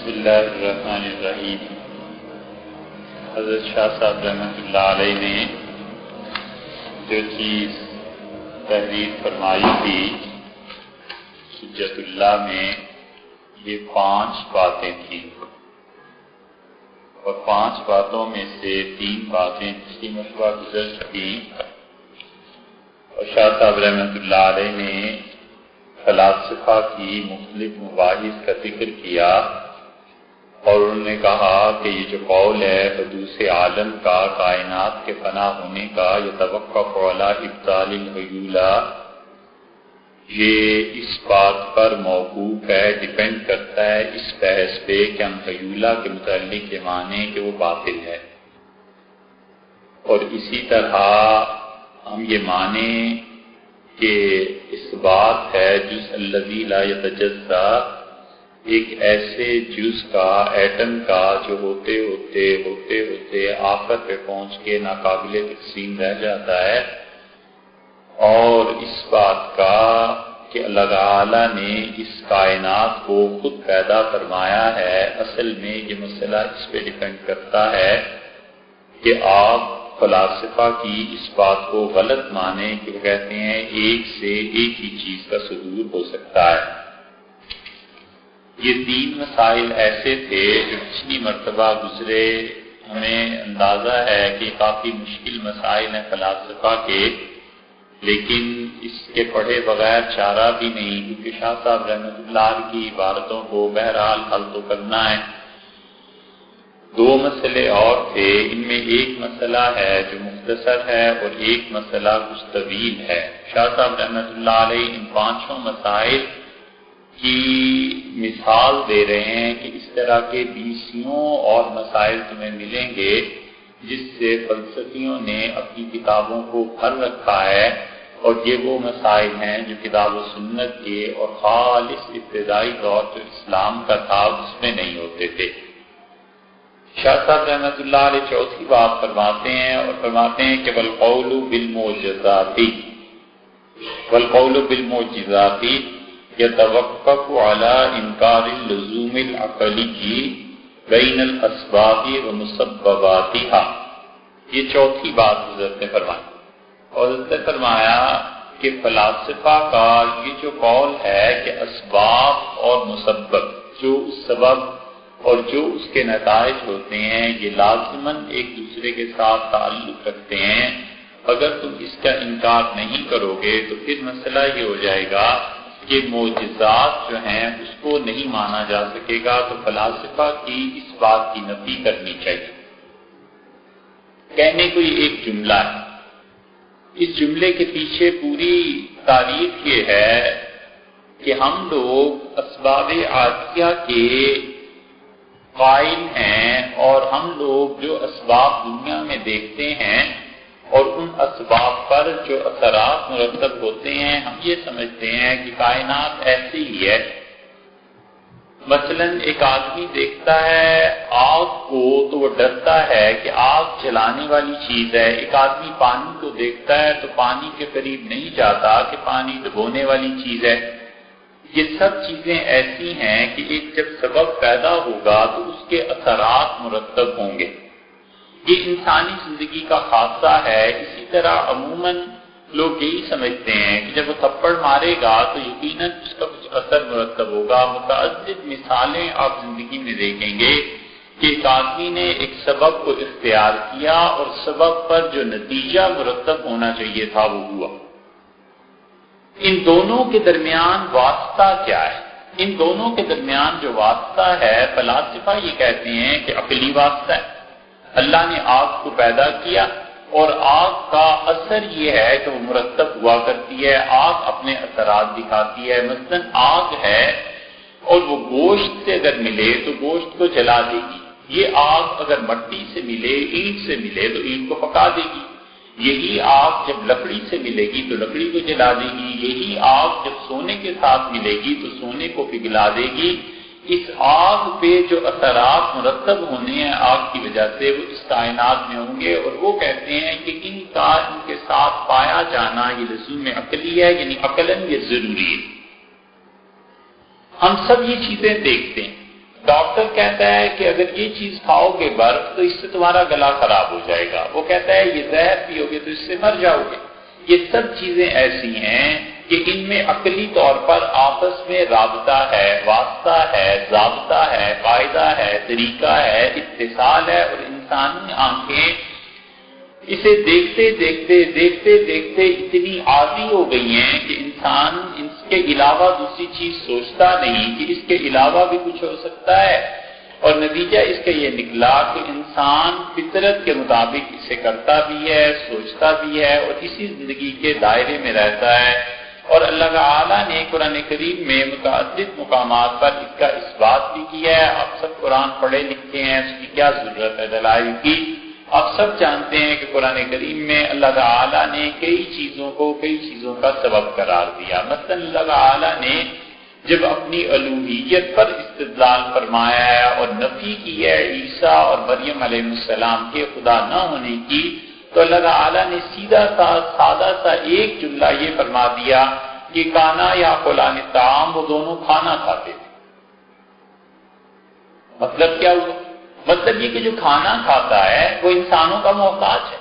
بسم اللہ الرحمن الرحیم۔ حضرت شاہ صاحب رحمۃ اللہ علیہ نے جو چیز تحریر فرمائی تھی حجت اللہ میں، یہ 5 باتیں تھیں، اور 5 باتوں میں سے 3 باتیں پچھلی مرتبہ گزر چکی، اور شاہ صاحب رحمۃ اللہ علیہ نے فلاسفہ کی مختلف مباحث کا ذکر کیا، اور انہوں نے کہا کہ یہ جو قول ہے حدوث عالم کا، کائنات کے فنا ہونے کا، یتوقف علی ابطال الحیولہ، یہ اس بات پر موقوف ہے، ڈیپینڈ کرتا ہے اس بحث پہ کہ ہم حیولہ کے متعلق یہ مانیں کہ وہ باطل ہے، اور اسی طرح ہم یہ مانیں کہ اس بات ہے جز الذی لا یتجزا، ایک ایسے جز کا، ایٹم کا جو ہوتے ہوتے آخر پہ پہنچ کے ناقابل تقسیم رہ جاتا ہے، اور اس بات کا کہ اللہ تعالی نے اس کائنات کو خود پیدا فرمایا ہے۔ اصل میں یہ مسئلہ اس پہ ڈیپینڈ کرتا ہے کہ آپ فلاسفہ کی اس بات کو غلط مانیں کہ وہ کہتے ہیں ایک سے ایک ہی چیز کا صدور ہو سکتا ہے۔ یہ 3 مسائل ایسے تھے جو پچھلی مرتبہ گزرے، ہمیں اندازہ ہے کہ کافی مشکل مسائل ہیں فلاسفہ کے، لیکن اس کے پڑھے بغیر چارہ بھی نہیں، کیونکہ شاہ صاحب رحمۃ اللہ کی عبارتوں کو بہرحال حل تو کرنا ہے۔ 2 مسئلے اور تھے، ان میں ایک مسئلہ ہے جو مختصر ہے اور ایک مسئلہ کچھ طویل ہے۔ شاہ صاحب رحمۃ اللہ علیہ ان 5 مسائل کی مثال دے رہے ہیں کہ اس طرح کے 20 اور مسائل تمہیں ملیں گے جس سے فلسفیوں نے اپنی کتابوں کو بھر رکھا ہے، اور یہ وہ مسائل ہیں جو کتاب و سنت کے اور خالص ابتدائی دور جو اسلام کا تھا اس میں نہیں ہوتے تھے۔ شاہ صاحب رحمۃ اللہ علیہ 4تھی بات فرماتے ہیں، اور فرماتے ہیں کہ والقول بالمعجزات یتوقف علی انکار اللزوم العقلی بین الاسباب ومسبباتها، یہ 4تھی بات حضرت نے فرمائی، اور حضرت نے فرمایا کہ فلاسفہ کا یہ جو قول ہے کہ اسباب اور مسبب، جو سبب اور جو اس کے نتائج ہوتے ہیں یہ لازماً ایک دوسرے کے ساتھ تعلق رکھتے ہیں، اگر تم اس کا انکار نہیں کرو گے تو پھر مسئلہ یہ ہو جائے گا کہ معجزات جو ہیں اس کو نہیں مانا جا سکے گا، تو فلاسفہ کی اس بات کی نفی کرنی چاہیے۔ کہنے کو یہ ایک جملہ ہے، اس جملے کے پیچھے پوری تاریخ یہ ہے کہ ہم لوگ اسباب عاطیہ کے قائل ہیں، اور ہم لوگ جو اسباب دنیا میں دیکھتے ہیں اور ان اسباب پر جو اثرات مرتب ہوتے ہیں، ہم یہ سمجھتے ہیں کہ کائنات ایسی ہی ہے۔ مثلا ایک آدمی دیکھتا ہے آگ کو تو وہ ڈرتا ہے کہ آگ جلانے والی چیز ہے، ایک آدمی پانی کو دیکھتا ہے تو پانی کے قریب نہیں جاتا کہ پانی ڈبونے والی چیز ہے۔ یہ سب چیزیں ایسی ہیں کہ ایک جب سبب پیدا ہوگا تو اس کے اثرات مرتب ہوں گے۔ یہ انسانی زندگی کا خاصہ ہے۔ اسی طرح عموماً لوگ یہی سمجھتے ہیں کہ جب وہ تھپڑ مارے گا تو یقیناً اس کا کچھ اثر مرتب ہوگا۔ متعدد مثالیں آپ زندگی میں دیکھیں گے کہ ایک آدمی نے ایک سبب کو اختیار کیا اور سبب پر جو نتیجہ مرتب ہونا چاہیے تھا وہ ہوا۔ ان دونوں کے درمیان واسطہ کیا ہے؟ ان دونوں کے درمیان جو واسطہ ہے فلاسفہ یہ کہتے ہیں کہ عقلی واسطہ ہے۔ اللہ نے آگ کو پیدا کیا اور آگ کا اثر یہ ہے کہ وہ مرتب ہوا کرتی ہے، آگ اپنے اثرات دکھاتی ہے۔ مثلا آگ ہے اور وہ گوشت سے اگر ملے تو گوشت کو جلا دے گی، یہ آگ اگر مٹی سے ملے، اینٹ سے ملے تو اینٹ کو پکا دے گی، یہی آگ جب لکڑی سے ملے گی تو لکڑی کو جلا دے گی، یہی آگ جب سونے کے ساتھ ملے گی تو سونے کو پگھلا دے گی۔ اس آگ پہ جو اثرات مرتب ہونے ہیں آگ کی وجہ سے وہ اس کائنات میں ہوں گے، اور وہ کہتے ہیں کہ ان کے ساتھ پایا جانا یہ لزوم عقلی ہے، یعنی عقلاً یہ ضروری ہے۔ ہم سب یہ چیزیں دیکھتے ہیں، ڈاکٹر کہتا ہے کہ اگر یہ چیز کھاؤ گے برف تو اس سے تمہارا گلا خراب ہو جائے گا، وہ کہتا ہے یہ زہر پیو گے تو اس سے مر جاؤ گے۔ یہ سب چیزیں ایسی ہیں کہ ان میں عقلی طور پر آپس میں رابطہ ہے، واسطہ ہے، ضابطہ ہے، قاعدہ ہے، طریقہ ہے، اتصال ہے، اور انسانی آنکھیں اسے دیکھتے دیکھتے اتنی عادی ہو گئی ہیں کہ انسان اس کے علاوہ دوسری چیز سوچتا نہیں کہ اس کے علاوہ بھی کچھ ہو سکتا ہے، اور نتیجہ اس کا یہ نکلا کہ انسان فطرت کے مطابق اسے کرتا بھی ہے، سوچتا بھی ہے، اور اسی زندگی کے دائرے میں رہتا ہے۔ اور اللہ تعالیٰ نے قرآن کریم میں متعدد مقامات پر اس کا اثبات بھی کیا ہے۔ آپ سب قرآن پڑھے لکھتے ہیں، اس کی کیا ضرورت ہے دلائل کی؟ آپ سب جانتے ہیں کہ قرآن کریم میں اللہ تعالیٰ نے کئی چیزوں کا سبب قرار دیا۔ مثلا اللہ تعالیٰ نے جب اپنی الوہیت پر استدلال فرمایا ہے اور نفی کی ہے عیسیٰ اور مریم علیہ السلام کے خدا نہ ہونے کی، تو اللہ تعالیٰ نے سیدھا سا سادہ سا ایک جملہ یہ فرما دیا کہ کانا یا قلان طعام، وہ دونوں کھانا کھاتے تھے۔ مطلب کیا ہوا؟ مطلب یہ کہ جو کھانا کھاتا ہے وہ انسانوں کا محتاج ہے،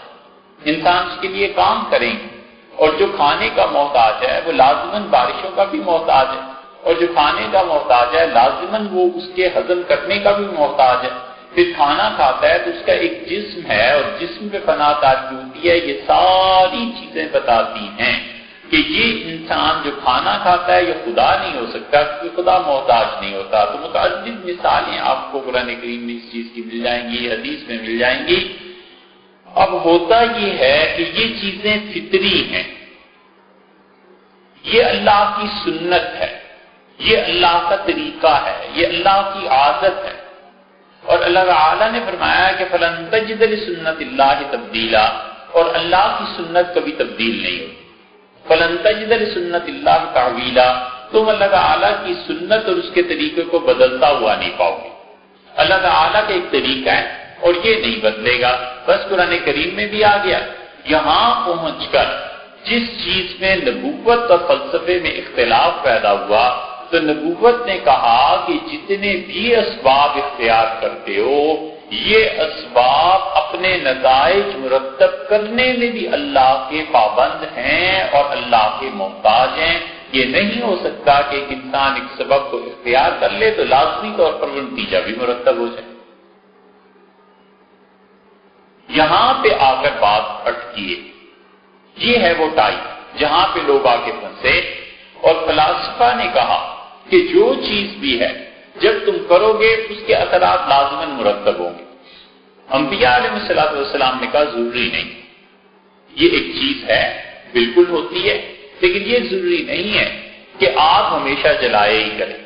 انسان اس کے لیے کام کریں گے، اور جو کھانے کا محتاج ہے وہ لازماً بارشوں کا بھی محتاج ہے، اور جو کھانے کا محتاج ہے لازماً وہ اس کے ہضم کرنے کا بھی محتاج ہے۔ پھر کھانا کھاتا ہے تو اس کا ایک جسم ہے، اور جسم پہ فنا تاری ہوتی ہے۔ یہ ساری چیزیں بتاتی ہیں کہ یہ انسان جو کھانا کھاتا ہے یہ خدا نہیں ہو سکتا، کیونکہ خدا محتاج نہیں ہوتا۔ تو متعدد مثالیں آپ کو قرآن کریم میں اس چیز کی مل جائیں گی، حدیث میں مل جائیں گی۔ اب ہوتا یہ ہے کہ یہ چیزیں فطری ہیں، یہ اللہ کی سنت ہے، یہ اللہ کا طریقہ ہے، یہ اللہ کی عادت ہے۔ اور اللہ تعالیٰ نے فرمایا کہ فَلَن تَجِدَ لِسُنَّتِ اللَّهِ تَبْدِيلًا، اور اللہ کی سنت کبھی تبدیل نہیں ہوتی۔ فَلَن تَجِدَ لِسُنَّتِ اللَّهِ تَحْوِيلًا، تم اللہ تعالیٰ کی سنت اور اس کے طریقے کو بدلتا ہوا نہیں پاؤ گے۔ اللہ تعالیٰ کا ایک طریقہ ہے اور یہ نہیں بدلے گا۔ بس قرآن کریم میں بھی آ گیا۔ یہاں پہنچ کر جس چیز میں نبوت اور فلسفے میں اختلاف پیدا ہوا تو نبوت نے کہا کہ جتنے بھی اسباب اختیار کرتے ہو یہ اسباب اپنے نتائج مرتب کرنے میں بھی اللہ کے پابند ہیں اور اللہ کے محتاج ہیں۔ یہ نہیں ہو سکتا کہ ایک انسان ایک سبب کو اختیار کر لے تو لازمی طور پر وہ نتیجہ بھی مرتب ہو جائے۔ یہاں پہ آ کر بات اٹکی ہے، یہ ہے وہ ٹائم جہاں پہ لوگ آ کے پھنسے، اور فلاسفہ نے کہا کہ جو چیز بھی ہے جب تم کرو گے اس کے اثرات لازماً مرتب ہوں گے۔ انبیاء علیہ السلام نے کہا ضروری نہیں، یہ ایک چیز ہے بالکل ہوتی ہے، لیکن یہ ضروری نہیں ہے کہ آگ ہمیشہ جلائے ہی کرے۔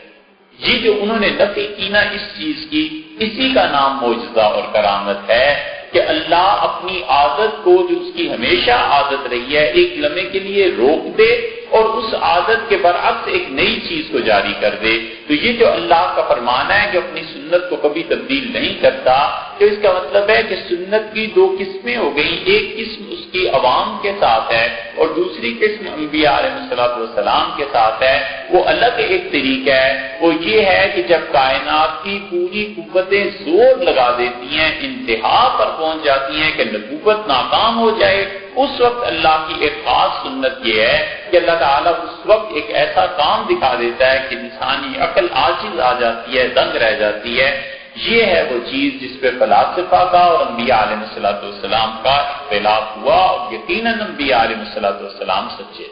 یہ جو انہوں نے نفی کی نا اس چیز کی، اسی کا نام معجزہ اور کرامت ہے کہ اللہ اپنی عادت کو جو اس کی ہمیشہ عادت رہی ہے ایک لمحے کے لیے روک دے اور اس عادت کے برعکس ایک نئی چیز کو جاری کر دے۔ تو یہ جو اللہ کا فرمان ہے کہ اپنی سنت کو کبھی تبدیل نہیں کرتا، تو اس کا مطلب ہے کہ سنت کی دو قسمیں ہو گئیں، ایک قسم اس کی عوام کے ساتھ ہے اور دوسری قسم انبیاء علیہ السلام کے ساتھ ہے۔ وہ الگ ایک طریقہ ہے، وہ یہ ہے کہ جب کائنات کی پوری قوتیں زور لگا دیتی ہیں، انتہا پر پہنچ جاتی ہیں کہ نبوت ناکام ہو جائے، اس وقت اللہ کی ایک خاص سنت یہ ہے کہ اللہ تعالیٰ اس وقت ایک ایسا کام دکھا دیتا ہے کہ انسانی عقل عاجز آ جاتی ہے، دنگ رہ جاتی ہے۔ یہ ہے وہ چیز جس پہ فلاسفہ کا اور انبیاء علیہ السلام کا اختلاف ہوا، اور یقیناً انبیاء علیہ السلام سچے۔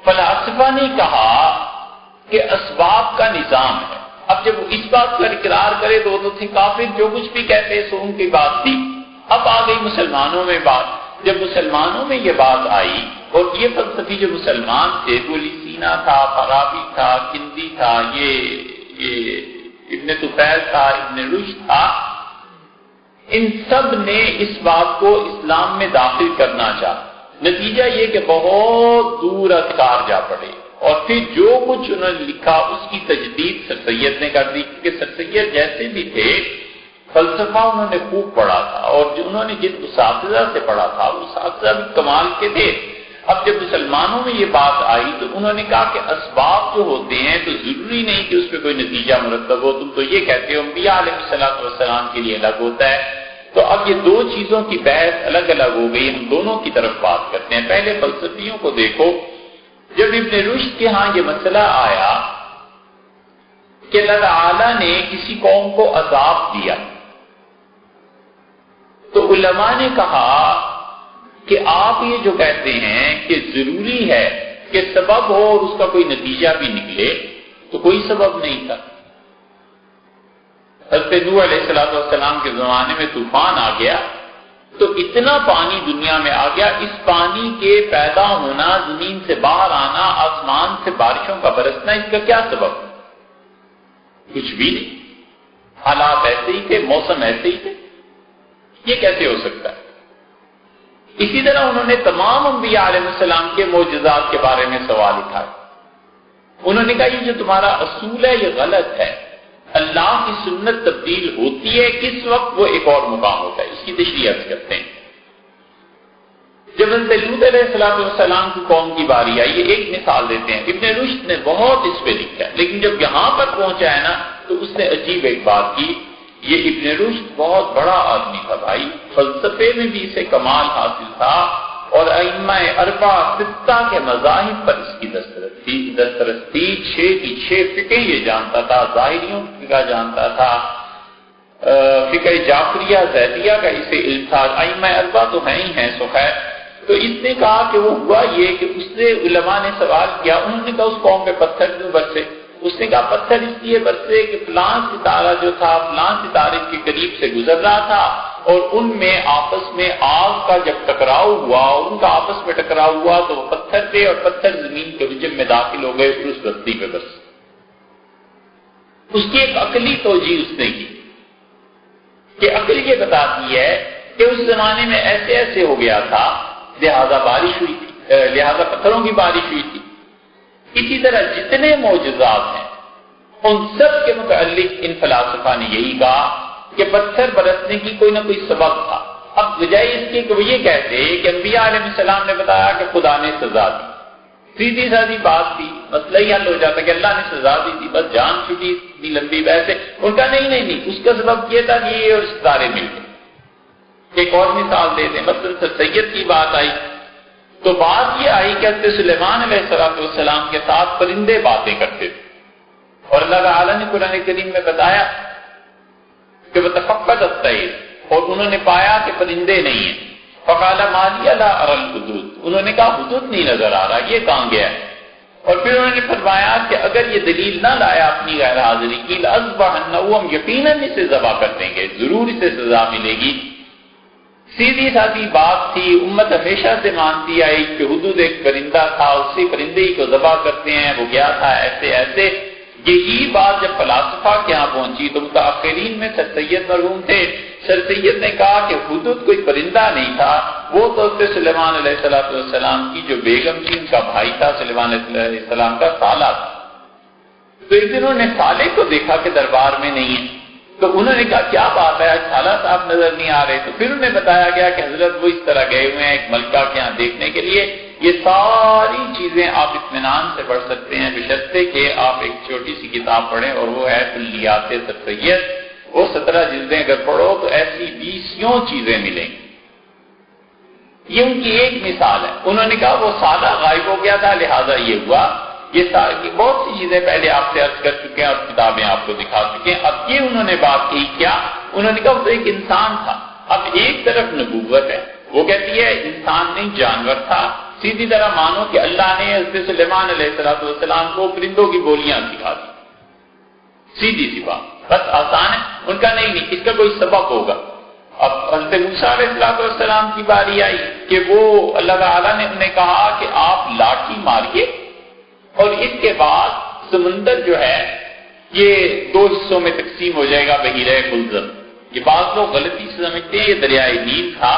فلاسفہ نے کہا کہ اسباب کا نظام ہے۔ اب جب وہ اس بات پر اقرار کرے تو وہ تو تھے کافر، جو کچھ بھی کہتے سو ان کی بات تھی۔ اب آ گئی مسلمانوں میں بات۔ جب مسلمانوں میں یہ بات آئی اور یہ فلسفی جو مسلمان تھے، بولی سینا تھا، فارابی تھا، کندی تھا، یہ ابن طفیل تھا، ابن رشد تھا، ان سب نے اس بات کو اسلام میں داخل کرنا چاہا۔ نتیجہ یہ کہ بہت دور افکار جا پڑے، اور پھر جو کچھ انہوں نے لکھا اس کی تجدید سر سید نے کر دی، کیونکہ سر سید جیسے بھی تھے فلسفہ انہوں نے خوب پڑھا تھا، اور جو انہوں نے جن اساتذہ سے پڑھا تھا وہ اساتذہ بھی کمال کے تھے۔ اب جب مسلمانوں میں یہ بات آئی تو انہوں نے کہا کہ اسباب جو ہوتے ہیں تو ضروری نہیں کہ اس پہ کوئی نتیجہ مرتب ہو، تم تو یہ کہتے ہو انبیاء علیہ السلام کے لیے الگ ہوتا ہے۔ تو اب یہ دو چیزوں کی بحث الگ الگ ہو گئی، ہم دونوں کی طرف بات کرتے ہیں۔ پہلے فلسفیوں کو دیکھو، جب ابن رشد کے ہاں یہ مسئلہ آیا کہ اللہ تعالیٰ نے کسی قوم کو عذاب دیا، تو علماء نے کہا کہ آپ یہ جو کہتے ہیں کہ ضروری ہے کہ سبب ہو اور اس کا کوئی نتیجہ بھی نکلے، تو کوئی سبب نہیں تھا۔ حضرت نوح علیہ السلام کے زمانے میں طوفان آ گیا تو اتنا پانی دنیا میں آ گیا، اس پانی کے پیدا ہونا، زمین سے باہر آنا، آسمان سے بارشوں کا برسنا، اس کا کیا سبب؟ کچھ بھی نہیں، حالات ایسے ہی تھے، موسم ایسے ہی تھے، یہ کیسے ہو سکتا ہے؟ اسی طرح انہوں نے تمام انبیاء علیہ السلام کے معجزات کے بارے میں سوال اٹھائے۔ انہوں نے کہا یہ جو تمہارا اصول ہے یہ غلط ہے، اللہ کی سنت تبدیل ہوتی ہے کس وقت، وہ ایک اور مقام ہوتا ہے۔ اس کی تشریح عرض کرتے ہیں۔ جب حضرت لوط علیہ السلام کی قوم کی باری آئی، یہ ایک مثال دیتے ہیں، ابن رشد نے بہت اس پہ لکھا ہے، لیکن جب یہاں پر پہنچا ہے نا تو اس نے عجیب ایک بات کی۔ یہ ابن رشد بہت بڑا آدمی تھا بھائی، فلسفے میں بھی اسے کمال حاصل تھا، اور ائمہ اربعہ ستہ کے مذاہب پر اس کی دسترس تھی، 6 کی 6 فقہ یہ جانتا تھا، ظاہریوں کی فقہ جانتا تھا، فقہ جعفریہ زیدیہ کا اسے علم تھا، ائمہ اربعہ تو ہیں ہی ہیں سو خیر۔ تو اس نے کہا کہ وہ ہوا یہ کہ اس سے علماء نے سوال کیا، انہوں نے کہا اس قوم پہ پتھر کیوں برسے؟ اس نے کہا پتھر اس لیے برسے کہ فلاں ستارہ جو تھا فلاں ستارے کے قریب سے گزر رہا تھا، اور ان میں آپس میں آگ کا جب ٹکراؤ ہوا، ان کا آپس میں ٹکراؤ ہوا تو وہ پتھر تھے، اور پتھر زمین کے حجم میں داخل ہو گئے، پھر اس بستی پہ برسے۔ اس کی ایک عقلی توجیہ اس نے کی کہ عقل یہ بتاتی ہے کہ اس زمانے میں ایسے ایسے ہو گیا تھا، لہذا بارش ہوئی تھی، لہذا پتھروں کی بارش ہوئی تھی۔ اسی طرح جتنے معجزات ہیں ان سب کے متعلق ان فلاسفہ نے یہی کہا کہ پتھر برسنے کی کوئی نہ کوئی سبب تھا۔ اب بجائے اس کے کہ وہ یہ کہتے کہ انبیاء علیہ السلام نے بتایا کہ خدا نے سزا دی، سیدھی سادھی بات تھی، مسئلہ ہی حل ہو جاتا کہ اللہ نے سزا دی تھی، بس جان چھٹی، اتنی لمبی بحث ہے۔ ان کا نہیں، اس کا سبب یہ تھا کہ یہ اور ستارے مل گئے۔ ایک اور مثال دے دیں، مثلا سر سید کی بات آئی تو بات یہ آئی کہ حضرت سلیمان علیہ السلام کے ساتھ پرندے باتیں کرتے تھے، اور اللہ تعالیٰ نے قرآن کریم میں بتایا کہ وَتَفَقَّدَ الطَّيْرَ، اور انہوں نے پایا کہ پرندے نہیں ہیں، فَقَالَ مَا لِيَ لَا أَرَى الْحُدُودَ، انہوں نے کہا حدود نہیں نظر آ رہا، یہ کہاں گیا ہے؟ اور پھر انہوں نے فرمایا کہ اگر یہ دلیل نہ لایا اپنی غیر حاضری کی لَأَذْبَحَنَّهُ، ہم یقیناً اسے ذبح کر دیں گے، ضرور اسے سزا ملے گی۔ سیدھی سادھی بات تھی، امت ہمیشہ سے مانتی آئی کہ حدود ایک پرندہ تھا، اسی پرندے ہی کو ذبح کرتے ہیں، وہ گیا تھا ایسے ایسے۔ یہی بات جب فلاسفہ کے یہاں پہنچی تو متاخرین میں سر سید مرحوم تھے، سر سید نے کہا کہ حدود کوئی پرندہ نہیں تھا، وہ تو سلیمان علیہ السلام کی جو بیگم تھی ان کا بھائی تھا، سلیمان علیہ السلام کا سالہ تھا۔ تو ایک دن انہوں نے سالے کو دیکھا کہ دربار میں نہیں ہے، تو انہوں نے کہا کیا بات ہے، آج سالہ صاحب نظر نہیں آ رہے؟ تو پھر انہیں بتایا گیا کہ حضرت وہ اس طرح گئے ہوئے ہیں ایک ملکہ کے یہاں دیکھنے کے لیے۔ یہ ساری چیزیں آپ اطمینان سے پڑھ سکتے ہیں، بشرطے کہ آپ ایک چھوٹی سی کتاب پڑھیں، اور وہ ہے کلیات سر سید، وہ 17 جلدیں اگر پڑھو تو ایسی 20 چیزیں ملیں گی۔ یہ ان کی ایک مثال ہے۔ انہوں نے کہا وہ سالہ غائب ہو گیا تھا لہذا یہ ہوا۔ یہ ساری بہت سی چیزیں پہلے آپ سے عرض کر چکے ہیں اور کتابیں آپ کو دکھا چکے ہیں۔ اب یہ انہوں نے بات کی کیا، انہوں نے کہا وہ ایک انسان تھا۔ اب ایک طرف نبوت ہے، وہ کہتی ہے انسان نہیں جانور تھا۔ سیدھی طرح مانو کہ اللہ نے حضرت سلیمان علیہ السلام کو پرندوں کی بولیاں سکھا دی، سیدھی سی بات، بس آسان ہے۔ ان کا نہیں اس کا کوئی سبب ہوگا۔ اب حضرت موسیٰ علیہ السلام کی باری آئی کہ وہ اللہ تعالیٰ نے انہیں کہا کہ آپ لاٹھی ماریے، اور اس کے بعد سمندر جو ہے یہ 2 حصوں میں تقسیم ہو جائے گا، بحیرہ قلزم۔ یہ بعض لوگ غلطی سے سمجھتے ہیں یہ دریائے نیل تھا،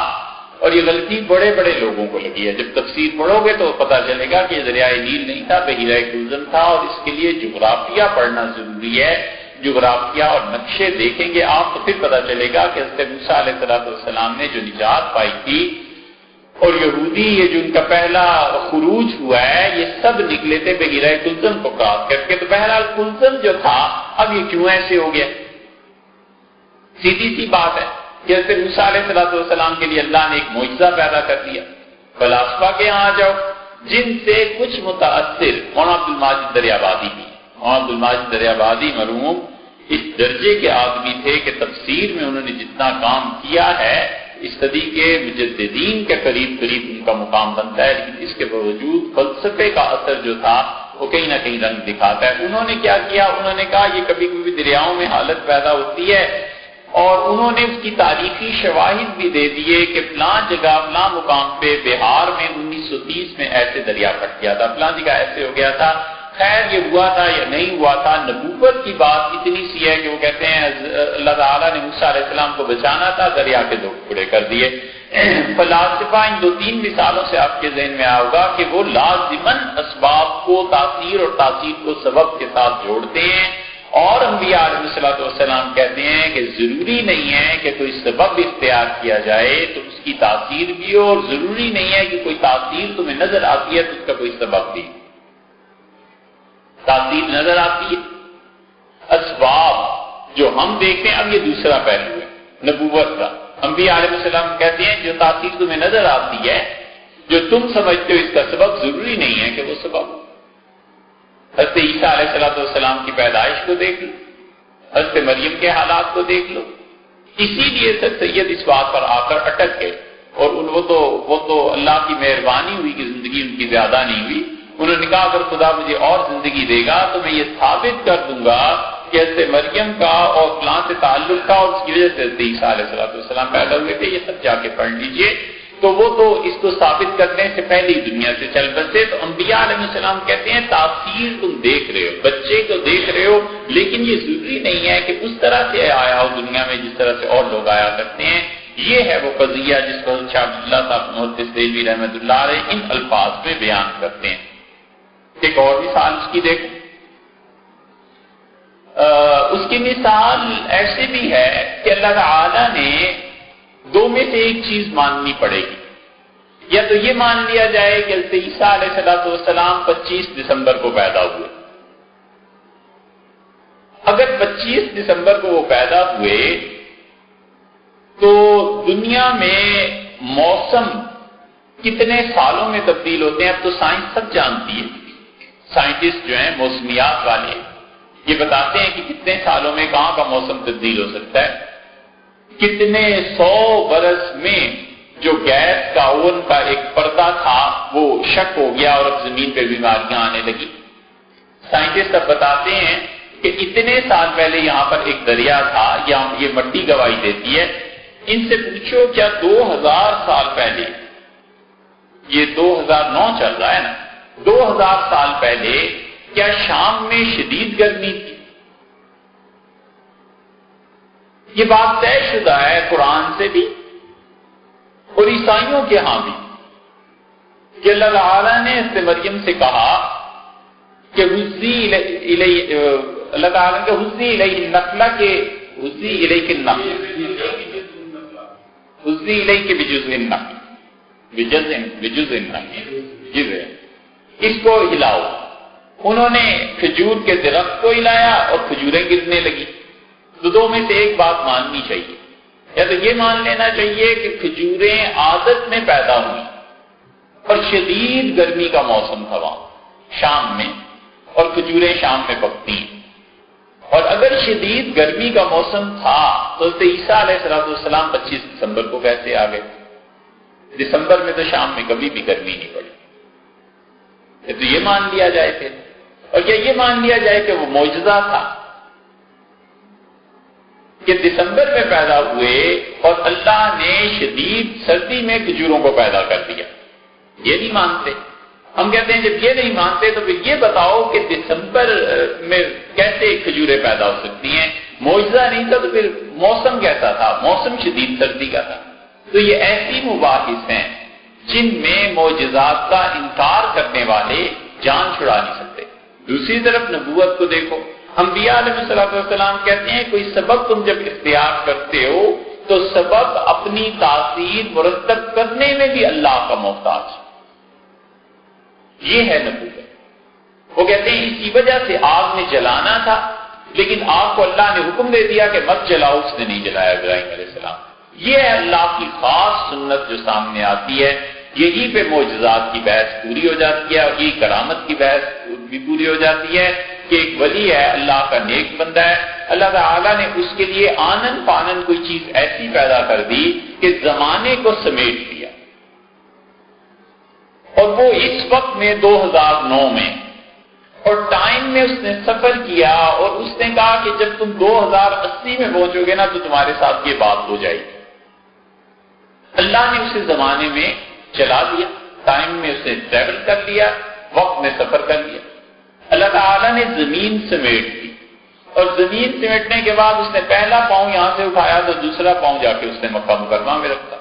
اور یہ غلطی بڑے بڑے لوگوں کو لگی ہے۔ جب تفسیر پڑھو گے تو پتہ چلے گا کہ یہ دریائے نیل نہیں تھا، بحیرہ قلزم تھا، اور اس کے لیے جغرافیہ پڑھنا ضروری ہے۔ جغرافیہ اور نقشے دیکھیں گے آپ تو پھر پتہ چلے گا کہ حضرت موسیٰ علیہ السلام نے جو نجات پائی تھی، اور یہودی یہ جو ان کا پہلا خروج ہوا ہے یہ سب نکلے تھے بحیرہ کلثم کو کراس کر کے. تو بہرحال کلثم جو تھا اب یہ کیوں ایسے ہو گیا؟ سیدھی سی بات ہے. جیسے موسیٰ علیہ السلام کے لیے اللہ نے ایک معجزہ پیدا کر دیا. فلاسفہ کے یہاں آ جاؤ جن سے کچھ متاثر مولانا عبد الماجد دریابادی بھی. مولانا عبد الماجد دریابادی مرحوم اس درجے کے آدمی تھے کہ تفسیر میں انہوں نے جتنا کام کیا ہے اس صدی کے مجددین کے قریب ان کا مقام بنتا ہے، لیکن اس کے باوجود فلسفے کا اثر جو تھا وہ کہیں نہ کہیں رنگ دکھاتا ہے. انہوں نے کیا کیا؟ انہوں نے کہا یہ کبھی کبھی دریاؤں میں حالت پیدا ہوتی ہے، اور انہوں نے اس کی تاریخی شواہد بھی دے دیے کہ فلاں جگہ فلاں مقام پہ بہار میں 1930 میں ایسے دریا پھٹ گیا تھا، فلاں جگہ ایسے ہو گیا تھا. خیر یہ ہوا تھا یا نہیں ہوا تھا، نبوت کی بات اتنی سی ہے کہ وہ کہتے ہیں اللہ تعالیٰ نے موسیٰ علیہ السلام کو بچانا تھا، دریا کے دو ٹکڑے کر دیے. فلاسفہ ان 2-3 مثالوں سے آپ کے ذہن میں آئے گا کہ وہ لازماً اسباب کو تاثیر اور تاثیر کو سبب کے ساتھ جوڑتے ہیں، اور انبیاء علیہ السلام کہتے ہیں کہ ضروری نہیں ہے کہ کوئی سبب اختیار کیا جائے تو اس کی تاثیر بھی ہو، اور ضروری نہیں ہے کہ کوئی تاثیر تمہیں نظر آتی ہے تو اس کا کوئی سبب بھی. تاثیر نظر آتی ہے، اسباب جو ہم دیکھتے ہیں. اب یہ دوسرا پہلو ہے نبوت کا. انبیاء علیہ السلام کہتے ہیں جو تاثیر تمہیں نظر آتی ہے، جو تم سمجھتے ہو اس کا سبب، ضروری نہیں ہے کہ وہ سبب. حضرت عیسیٰ علیہ السلام کی پیدائش کو دیکھ لو، حضرت مریم کے حالات کو دیکھ لو. اسی لیے سر سید اس بات پر آ کر اٹک گئے، اور وہ تو اللہ کی مہربانی ہوئی کہ زندگی ان کی زیادہ نہیں ہوئی. انہوں نے کہا اگر خدا مجھے اور زندگی دے گا تو میں یہ ثابت کر دوں گا کہ حضرت مریم کا اور فلاں سے تعلق تھا، اور اس کی وجہ سے حضرت عیسیٰ علیہ السلام پیدا ہوئے تھے. یہ سب جا کے پڑھ لیجئے. تو وہ تو اس کو ثابت کرنے سے پہلے ہی دنیا سے چل بسے. تو انبیاء علیہ السلام کہتے ہیں تاثیر تم دیکھ رہے ہو، بچے کو دیکھ رہے ہو، لیکن یہ ضروری نہیں ہے کہ اس طرح سے آیا ہو دنیا میں جس طرح سے اور لوگ آیا کرتے ہیں. یہ ہے وہ قضیہ جس کو شاہ عبداللہ صاحب محدث دہلوی رحمۃ اللہ علیہ ان الفاظ میں بیان کرتے ہیں. ایک اور مثال اس کی دیکھو. اس کی مثال ایسے بھی ہے کہ اللہ تعالی نے دو میں سے ایک چیز ماننی پڑے گی. یا تو یہ مان لیا جائے کہ حضرت عیسیٰ علیہ السلام 25 دسمبر کو پیدا ہوئے. اگر 25 دسمبر کو وہ پیدا ہوئے تو دنیا میں موسم کتنے سالوں میں تبدیل ہوتے ہیں اب تو سائنس سب جانتی ہے. سائنٹسٹ جو ہیں موسمیات والے یہ بتاتے ہیں کہ کتنے سالوں میں کہاں کا موسم تبدیل ہو سکتا ہے. کتنے 100 برس میں جو گیس کا اوون کا ایک پردہ تھا وہ شک ہو گیا اور اب زمین پہ بیماریاں آنے لگی. سائنٹسٹ اب بتاتے ہیں کہ اتنے سال پہلے یہاں پر ایک دریا تھا، یہ مٹی گواہی دیتی ہے. ان سے پوچھو کیا 2000 سال پہلے، یہ 2009 چل رہا ہے نا، 2000 سال پہلے کیا شام میں شدید گرمی تھی؟ یہ بات طے شدہ ہے قرآن سے بھی اور عیسائیوں کے ہاں بھی کہ اللہ تعالیٰ نے حضرت مریم سے کہا کہ اللہ تعالیٰ کے حزی الیہ النخلہ کے حزی الیہ کے نخل حزی الیہ کے بجزء النخل بجزء النخل اس کو ہلاؤ. انہوں نے کھجور کے درخت کو ہلایا اور کھجوریں گرنے لگی. تو دو میں سے ایک بات ماننی چاہیے. یا تو یہ مان لینا چاہیے کہ کھجوریں عادت میں پیدا ہوئی اور شدید گرمی کا موسم تھا وہاں شام میں، اور کھجوریں شام میں پکتی ہیں. اور اگر شدید گرمی کا موسم تھا تو حضرت عیسیٰ علیہ السلام 25 دسمبر کو کیسے آ گئے؟ دسمبر میں تو شام میں کبھی بھی گرمی نہیں پڑی. تو یہ مان لیا جائے پھر، اور کیا یہ مان لیا جائے کہ وہ معجزہ تھا کہ دسمبر میں پیدا ہوئے اور اللہ نے شدید سردی میں کھجوروں کو پیدا کر دیا؟ یہ نہیں مانتے. ہم کہتے ہیں جب یہ نہیں مانتے تو پھر یہ بتاؤ کہ دسمبر میں کیسے کھجوریں پیدا ہو سکتی ہیں؟ معجزہ نہیں تھا تو پھر موسم کیسا تھا؟ موسم شدید سردی کا تھا. تو یہ ایسی مباحث ہیں جن میں معجزات کا انکار کرنے والے جان چھڑا نہیں سکتے. دوسری طرف نبوت کو دیکھو. انبیاء علیہ السلام کہتے ہیں کوئی سبب تم جب اختیار کرتے ہو تو سبب اپنی تاثیر مرتب کرنے میں بھی اللہ کا محتاج ہے. یہ ہے نبوت. وہ کہتے ہیں اسی وجہ سے آگ میں جلانا تھا، لیکن آگ کو اللہ نے حکم دے دیا کہ مت جلاؤ، اس نے نہیں جلایا ابراہیم علیہ السلام. یہ ہے اللہ کی خاص سنت جو سامنے آتی ہے. یہی پہ معجزات کی بحث پوری ہو جاتی ہے، اور یہ کرامت کی بحث بھی پوری ہو جاتی ہے کہ ایک ولی ہے، اللہ کا نیک بندہ ہے، اللہ تعالیٰ نے اس کے لیے آنن پانن کوئی چیز ایسی پیدا کر دی کہ زمانے کو سمیٹ دیا. اور وہ اس وقت میں 2009 میں اور ٹائم میں اس نے سفر کیا، اور اس نے کہا کہ جب تم 2080 میں پہنچو گے نا تو تمہارے ساتھ یہ بات ہو جائے گی. اللہ نے اسے زمانے میں چلا دیا، ٹائم میں اسے ٹریول کر لیا، وقت میں سفر کر لیا. اللہ تعالیٰ نے زمین سمیٹ دی، اور زمین سمیٹنے کے بعد اس نے پہلا پاؤں یہاں سے اٹھایا تو دوسرا پاؤں جا کے اس نے مکہ مکرمہ میں رکھا.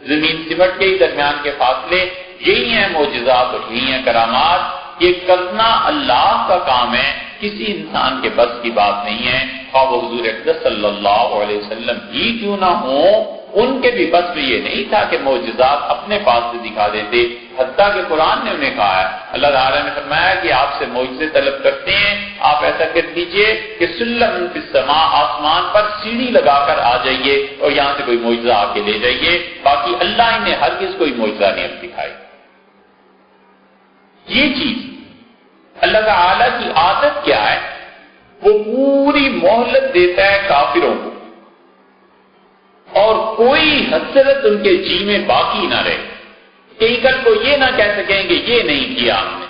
زمین سمٹ کے ہی درمیان کے فاصلے. یہی ہیں معجزات اور یہی ہیں کرامات. یہ کرنا اللہ کا کام ہے، کسی انسان کے بس کی بات نہیں ہے. اور حضور اقدس صلی اللہ علیہ وسلم ہی کیوں نہ ہوں، ان کے بھی بس میں یہ نہیں تھا کہ معجزات اپنے پاس سے دکھا دیتے. حتیٰ کہ قرآن نے انہیں کہا ہے، اللہ تعالیٰ نے فرمایا کہ آپ سے معجزے طلب کرتے ہیں، آپ ایسا کر دیجئے کہ سلم فی السماء، آسمان پر سیڑھی لگا کر آ جائیے اور یہاں سے کوئی معجزہ آ کے لے جائیے. باقی اللہ نے ہرگز کوئی معجزہ نہیں اب دکھائی. یہ چیز اللہ تعالیٰ کی عادت کیا ہے؟ وہ پوری مہلت دیتا ہے کافروں کو، اور کوئی حسرت ان کے جی میں باقی نہ رہے، کہیں کل کو یہ نہ کہہ سکیں کہ یہ نہیں کیا ہم نے.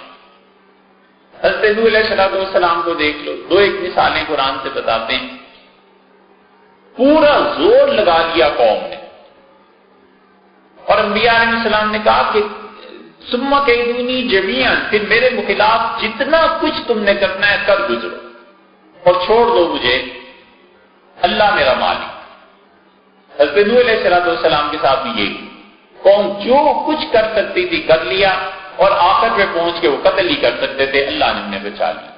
حضرت نوح علیہ السلام کو دیکھ لو، دو ایک مثالیں قرآن سے بتاتے ہیں. پورا زور لگا لیا قوم نے، اور انبیاء علیہ السلام نے کہا کہ ثم کیدونی جمیعا، پھر میرے خلاف جتنا کچھ تم نے کرنا ہے کر گزرو اور چھوڑ دو مجھے، اللہ میرا مالک. حضرت نوح علیہ السلام کے ساتھ بھی یہی، قوم جو کچھ کر سکتی تھی کر لیا، اور آخر پہ پہنچ کے وہ قتل ہی کر سکتے تھے، اللہ نے انہیں بچا لیا.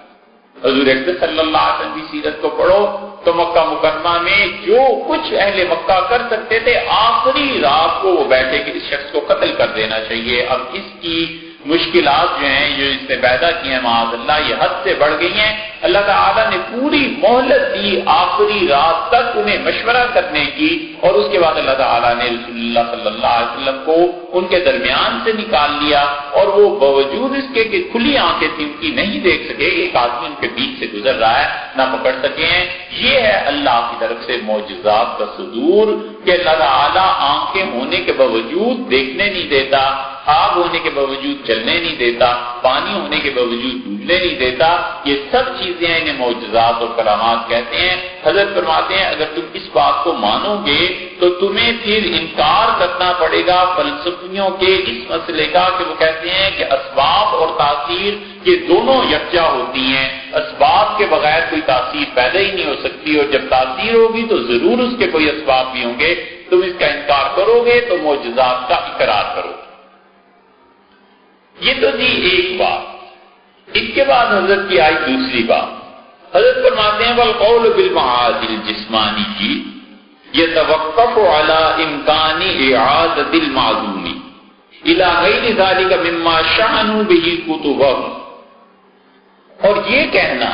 حضور اقدس صلی اللہ علیہ وسلم کی سیرت کو پڑھو تو مکہ مکرمہ میں جو کچھ اہل مکہ کر سکتے تھے، آخری رات کو وہ بیٹھے کہ اس شخص کو قتل کر دینا چاہیے. اب اس کی مشکلات جو ہیں جو اس نے پیدا کی ہیں معاذ اللہ، یہ حد سے بڑھ گئی ہیں. اللہ تعالیٰ نے پوری مہلت دی آخری رات تک انہیں مشورہ کرنے کی، اور اس کے بعد اللہ تعالیٰ نے رسول اللہ صلی اللہ علیہ وسلم کو ان کے درمیان سے نکال لیا، اور وہ باوجود اس کے کہ کھلی آنکھیں تھیں ان کی نہیں دیکھ سکے. ایک آدمی ان کے بیچ سے گزر رہا ہے، نہ پکڑ سکے ہیں. یہ ہے اللہ کی طرف سے معجزات کا صدور کہ اللہ تعالیٰ آنکھیں ہونے کے باوجود دیکھنے نہیں دیتا، آگ ہونے کے باوجود چلنے نہیں دیتا، پانی ہونے کے باوجود ڈوبنے نہیں دیتا. یہ سب چیزیں انہیں معجزات اور کرامات کہتے ہیں. حضرت فرماتے ہیں اگر تم اس بات کو مانو گے تو تمہیں پھر انکار کرنا پڑے گا فلسفیوں کے اس مسئلے کا کہ وہ کہتے ہیں کہ اسباب اور تاثیر یہ دونوں یکجا ہوتی ہیں. اسباب کے بغیر کوئی تاثیر پیدا ہی نہیں ہو سکتی، اور جب تاثیر ہوگی تو ضرور اس کے کوئی اسباب بھی ہوں گے. تم اس کا انکار کرو گے تو معجزات کا اقرار کرو گے. یہ تو تھی ایک بات. اس کے بعد حضرت کی آئی دوسری بات. حضرت فرماتے ہیں والقول بالمعاذ الجسمانی يتوقف على امکان اعادة المعدوم الى غیر ذلك مما شعنوا به كتبهم. اور یہ کہنا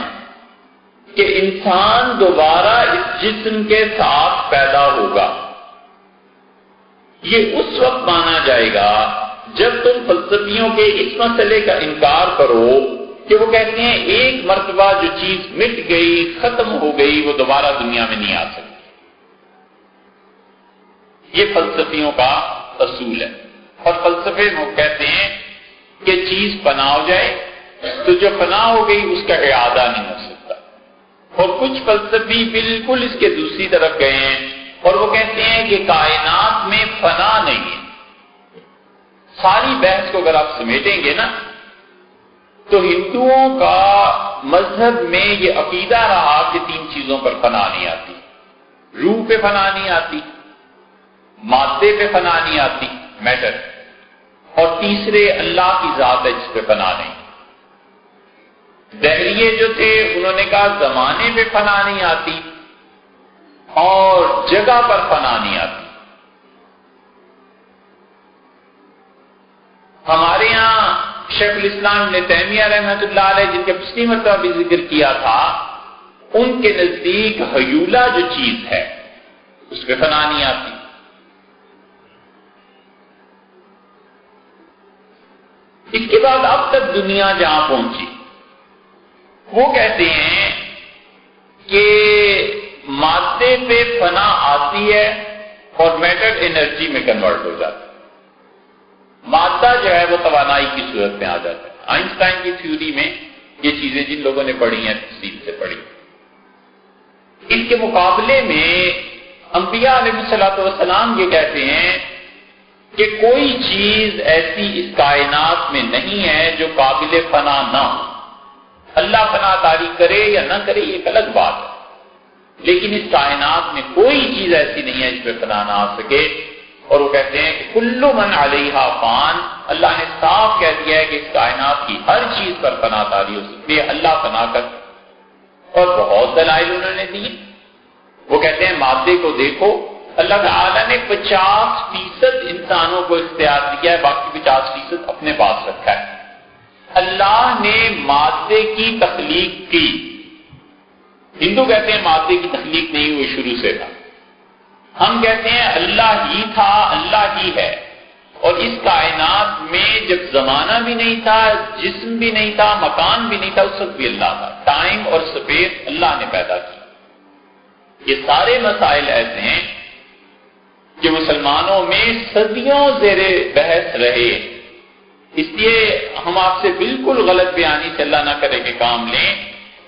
کہ انسان دوبارہ اس جسم کے ساتھ پیدا ہوگا، یہ اس وقت مانا جائے گا جب تم فلسفیوں کے اس مسئلے کا انکار کرو کہ وہ کہتے ہیں ایک مرتبہ جو چیز مٹ گئی ختم ہو گئی وہ دوبارہ دنیا میں نہیں آ سکتی. یہ فلسفیوں کا اصول ہے. اور فلسفے وہ کہتے ہیں کہ چیز فنا ہو جائے تو جو فنا ہو گئی اس کا اعادہ نہیں ہو سکتا. اور کچھ فلسفی بالکل اس کے دوسری طرف گئے ہیں اور وہ کہتے ہیں کہ کائنات میں فنا نہیں ہے. ساری بحث کو اگر آپ سمیٹیں گے نا تو ہندوؤں کا مذہب میں یہ عقیدہ رہا کہ تین چیزوں پر فنا نہیں آتی. روح پہ فنا نہیں آتی، مادے پہ فنا نہیں آتی میٹر، اور تیسرے اللہ کی ذات ہے جس پہ فنا نہیں. دہریے جو تھے انہوں نے کہا زمانے پہ فنا نہیں آتی، اور جگہ پر فنا نہیں آتی. ہمارے یہاں شیخ الاسلام ابن تیمیہ رحمۃ اللہ علیہ، جن کا پچھلی مرتبہ بھی ذکر کیا تھا، ان کے نزدیک حیولہ جو چیز ہے اس پہ فنا نہیں آتی. اس کے بعد اب تک دنیا جہاں پہنچی، وہ کہتے ہیں کہ مادے پہ فنا آتی ہے اور میٹر انرجی میں کنورٹ ہو جاتی ہے. مادہ جو ہے وہ توانائی کی صورت میں آ جاتا ہے. آئنسٹائن کی تھیوری میں یہ چیزیں جن لوگوں نے پڑھی ہیں تفصیل سے پڑھی. اس کے مقابلے میں انبیاء علیہ الصلوۃ والسلام یہ کہتے ہیں کہ کوئی چیز ایسی اس کائنات میں نہیں ہے جو قابل فنا نہ ہو. اللہ فنا طاری کرے یا نہ کرے یہ ایک الگ بات ہے، لیکن اس کائنات میں کوئی چیز ایسی نہیں ہے جس پہ فنا نہ آ سکے. اور وہ کہتے ہیں کہ کل من علیہا فان، اللہ نے صاف کہہ دیا ہے کہ اس کائنات کی ہر چیز پر فنا طاری ہو سکتی ہے، اللہ فنا کر. اور بہت دلائل انہوں نے دی. وہ کہتے ہیں مادے کو دیکھو، اللہ تعالیٰ نے 50% انسانوں کو اختیار دیا ہے، باقی 50% اپنے پاس رکھا ہے. اللہ نے مادے کی تخلیق کی. ہندو کہتے ہیں مادے کی تخلیق نہیں ہوئی، شروع سے تھا. ہم کہتے ہیں اللہ ہی تھا، اللہ ہی ہے. اور اس کائنات میں جب زمانہ بھی نہیں تھا، جسم بھی نہیں تھا، مکان بھی نہیں تھا، اس وقت بھی اللہ تھا. ٹائم اور سپیس اللہ نے پیدا کی. یہ سارے مسائل ایسے ہیں کہ مسلمانوں میں صدیوں زیر بحث رہے. اس لیے ہم آپ سے بالکل غلط بیانی سے اللہ نہ کرے کہ کام لیں.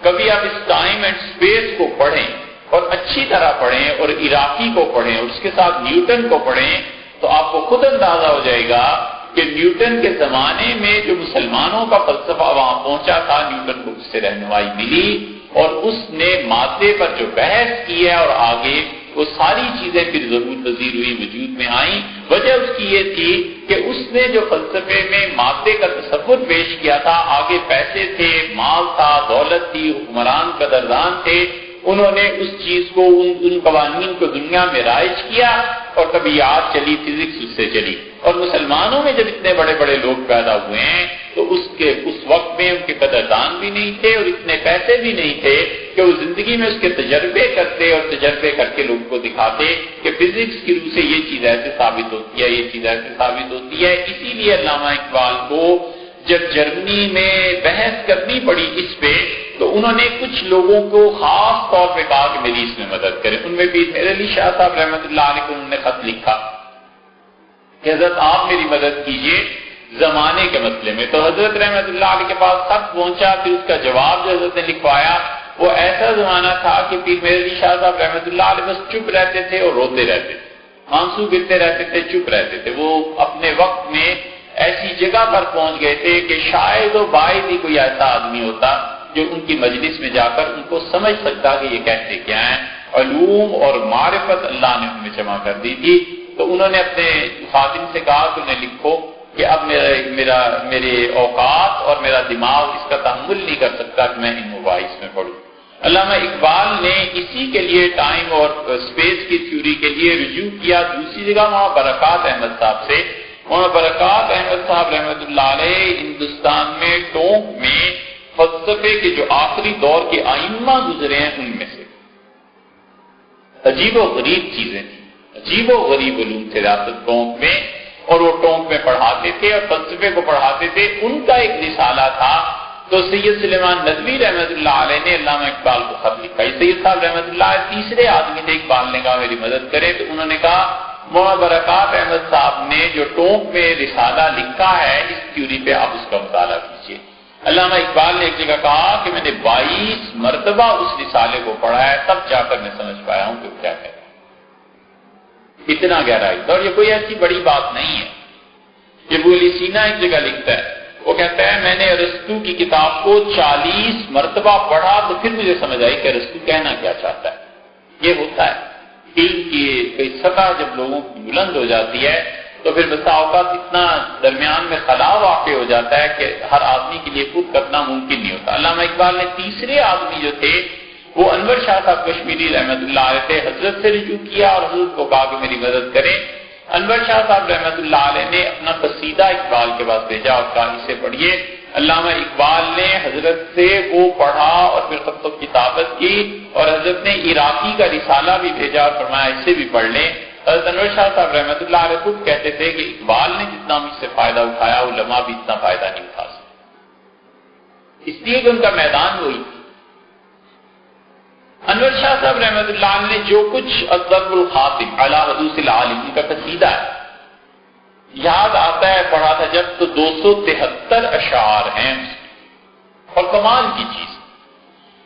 کبھی آپ اس ٹائم اینڈ سپیس کو پڑھیں اور اچھی طرح پڑھیں، اور عراقی کو پڑھیں اور اس کے ساتھ نیوٹن کو پڑھیں، تو آپ کو خود اندازہ ہو جائے گا کہ نیوٹن کے زمانے میں جو مسلمانوں کا فلسفہ وہاں پہنچا تھا، نیوٹن کو اس سے رہنمائی ملی اور اس نے مادے پر جو بحث کی ہے اور آگے وہ ساری چیزیں پھر ضرور پذیر ہوئی، وجود میں آئیں. وجہ اس کی یہ تھی کہ اس نے جو فلسفے میں مادے کا تصور پیش کیا تھا، آگے پیسے تھے، مال تھا، دولت تھی، حکمران قدردان تھے، انہوں نے اس چیز کو ان قوانین کو دنیا میں رائج کیا اور طبیعت چلی، فزکس اس سے چلی. اور مسلمانوں میں جب اتنے بڑے بڑے لوگ پیدا ہوئے ہیں تو اس وقت میں ان کے قدردان بھی نہیں تھے اور اتنے پیسے بھی نہیں تھے کہ وہ زندگی میں اس کے تجربے کرتے اور تجربے کر کے لوگوں کو دکھاتے کہ فزکس کی روح سے یہ چیز ایسے ثابت ہوتی ہے، یہ چیز ایسے ثابت ہوتی ہے. اسی لیے علامہ اقبال کو جب جرمنی میں بحث کرنی پڑی اس پہ، تو انہوں نے کچھ لوگوں کو خاص طور پہ کہا کہ میری اس میں مدد کریں. ان میں بھی حیدر علی شاہ صاحب رحمۃ اللہ علیہ کو انہوں نے خط لکھا کہ حضرت آپ میری مدد کیجئے زمانے کے مسئلے میں. تو حضرت رحمۃ اللہ علیہ کے پاس خط پہنچا، پھر اس کا جواب جو حضرت نے لکھوایا وہ ایسا زمانہ تھا کہ پیر میرے علی شاہ صاحب رحمۃ اللہ علیہ بس چپ رہتے تھے اور روتے رہتے تھے، آنسو گرتے رہتے تھے، چپ رہتے تھے. وہ اپنے وقت میں ایسی جگہ پر پہنچ گئے تھے کہ شاید و باعث ہی کوئی ایسا آدمی ہوتا جو ان کی مجلس میں جا کر ان کو سمجھ سکتا کہ یہ کہتے کیا ہیں. علوم اور معرفت اللہ نے ان میں جمع کر دی تھی. تو انہوں نے اپنے خادم سے کہا کہ انہیں لکھو کہ اب میرے اوقات اور میرا دماغ اس کا تحمل نہیں کر سکتا کہ میں ان مباحث میں پڑھوں. علامہ اقبال نے اسی کے لیے ٹائم اور اسپیس کی تھیوری کے لیے رجوع کیا دوسری جگہ وہاں برکات احمد صاحب سے. وہاں برکات احمد صاحب رحمۃ اللہ علیہ ہندوستان میں ٹونک میں فلسفے کے جو آخری دور کے ائمہ گزرے ہیں ان میں سے. عجیب و غریب چیزیں تھیں، عجیب و غریب علوم تھے ریاست ٹونک میں، اور وہ ٹونک میں پڑھاتے تھے اور فلسفے کو پڑھاتے تھے. ان کا ایک رسالہ تھا. تو سید سلیمان ندوی رحمۃ اللہ علیہ نے علامہ اقبال کو خط لکھا. سید صاحب رحمۃ اللہ علیہ تیسرے آدمی تھے. اقبال نے کہا میری مدد کرے، تو انہوں نے کہا مولانا برکات احمد صاحب نے جو ٹونک میں رسالہ لکھا ہے اس تھیوری پہ آپ اس کا مطالعہ کیجیے. علامہ اقبال نے ایک جگہ کہا کہ میں نے 22 مرتبہ اس رسالے کو پڑھا ہے، تب جا کر میں سمجھ پایا ہوں کہ کیا کہتا ہے. اتنا گہرائی تھا. اور یہ کوئی ایسی بڑی بات نہیں ہے. یہ ابو علی سینا ایک جگہ لکھتا ہے، وہ کہتا ہے میں نے ارسطو کی کتاب کو 40 مرتبہ پڑھا تو پھر مجھے سمجھ آئی کہ ارسطو کہنا کیا چاہتا ہے. یہ ہوتا ہے دین کی کوئی سطح جب لوگوں کی بلند ہو جاتی ہے تو پھر بسا اوقات اتنا درمیان میں خلا واقع ہو جاتا ہے کہ ہر آدمی کے لیے خود کرنا ممکن نہیں ہوتا. علامہ اقبال نے تیسرے آدمی جو تھے وہ انور شاہ صاحب کشمیری رحمت اللہ علیہ تھے، حضرت سے رجوع کیا اور حضرت کو کہا کہ میری مدد کریں۔ انور شاہ صاحب رحمت اللہ علیہ نے اپنا قصیدہ اقبال کے پاس بھیجا اور کہا اسے پڑھیے۔ علامہ اقبال نے حضرت سے وہ پڑھا اور پھر خط و کتابت کی، اور حضرت نے عراقی کا رسالہ بھی بھیجا اور فرمایا اس سے بھی پڑھ لیں۔ حضرت انور شاہ صاحب رحمت اللہ علیہ خود کہتے تھے کہ اقبال نے جتنا مجھ سے فائدہ اٹھایا علماء بھی اتنا فائدہ نہیں اٹھا سکتے، اس لیے کہ ان کا میدان وہی۔ انور شاہ صاحب رحمت اللہ علیہ نے جو کچھ الضرب الخاطب علی حدوث العالم کا قصیدہ ہے، یاد آتا ہے پڑھا تھا جب تو 273 اشعار ہیں، اور کمال کی چیز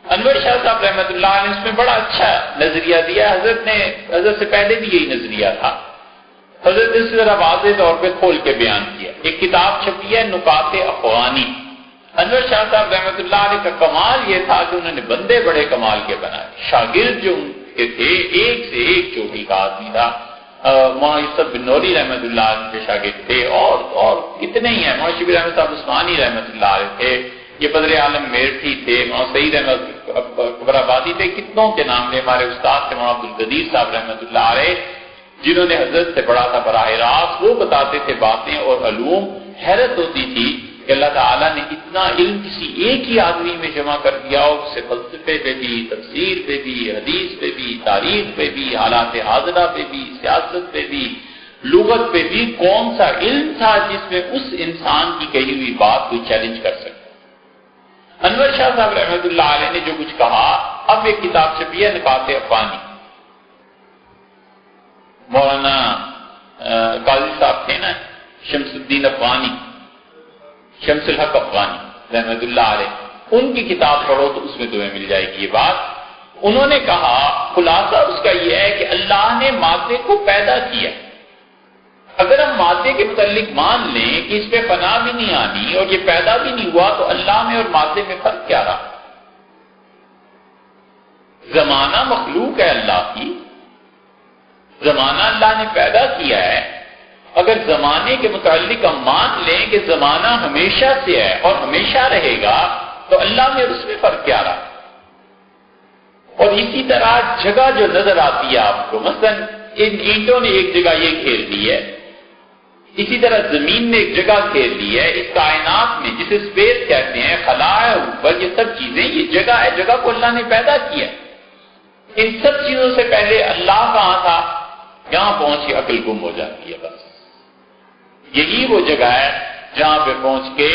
انور شاہ صاحب رحمت اللہ علیہ نے اس میں بڑا اچھا نظریہ دیا۔ حضرت سے پہلے بھی یہی نظریہ تھا، حضرت نے اس ذرا واضح طور پہ کھول کے بیان کیا۔ ایک کتاب چھپی ہے نکات افغانی۔ انور شاہ صاحب رحمت اللہ علیہ کا کمال یہ تھا کہ انہوں نے بندے بڑے کمال کے بنائے، شاگرد جو ان کے تھے ایک سے ایک چوٹی کا آدمی تھا۔ مولانا یوسف بن نوری رحمت اللہ علیہ کے شاگرد تھے، اور کتنے ہی ہیں، مولانا شبیر احمد صاحب عثمانی رحمت اللہ علیہ تھے، یہ بدر عالم میرٹھی تھے، مولانا سعید احمد اکبر آبادی تھے، کتنوں کے نام لے۔ ہمارے استاد تھے مولانا عبدالقدیر صاحب رحمت اللہ علیہ، جنہوں نے حضرت سے پڑھا تھا براہ راست، وہ بتاتے تھے باتیں اور علوم، حیرت ہوتی تھی کہ اللہ تعالیٰ نے اتنا علم کسی ایک ہی آدمی میں جمع کر دیا، اور اس سے فلسفے پہ بھی، تفسیر پہ بھی، حدیث پہ بھی، تاریخ پہ بھی، حالات حاضرہ پہ بھی، سیاست پہ بھی، لغت پہ بھی۔ کون سا علم تھا جس میں اس انسان کی کہی ہوئی بات کوئی چیلنج کر سکتا؟ انور شاہ صاحب رحمت اللہ علیہ نے جو کچھ کہا، اب ایک کتاب چھپی ہے نکات افغانی۔ مولانا قاضی صاحب تھے نا، شمس الدین افغانی، شمس الحق افغانی رحمت اللہ علیہ، ان کی کتاب پڑھو تو اس میں تمہیں مل جائے گی یہ بات۔ انہوں نے کہا خلاصہ اس کا یہ ہے کہ اللہ نے مادے کو پیدا کیا، اگر ہم مادے کے متعلق مان لیں کہ اس پہ فنا بھی نہیں آنی اور یہ پیدا بھی نہیں ہوا، تو اللہ میں اور مادے میں فرق کیا رہا؟ زمانہ مخلوق ہے اللہ کی، زمانہ اللہ نے پیدا کیا ہے۔ اگر زمانے کے متعلق ہم مان لیں کہ زمانہ ہمیشہ سے ہے اور ہمیشہ رہے گا، تو اللہ میں اور اس میں فرق کیا رہا؟ اور اسی طرح جگہ جو نظر آتی ہے آپ کو، مثلا ان اینٹوں نے ایک جگہ یہ گھیر لی ہے، اسی طرح زمین نے ایک جگہ گھیر لی ہے، اس کائنات میں جسے اسپیس کہتے ہیں، خلا ہے اوپر، یہ سب چیزیں یہ جگہ ہے، جگہ کو اللہ نے پیدا کیا۔ ان سب چیزوں سے پہلے اللہ کہاں تھا؟ یہاں پہنچ کے عقل گم ہو جاتی ہے، بس یہی وہ جگہ ہے جہاں پہ پہنچ کے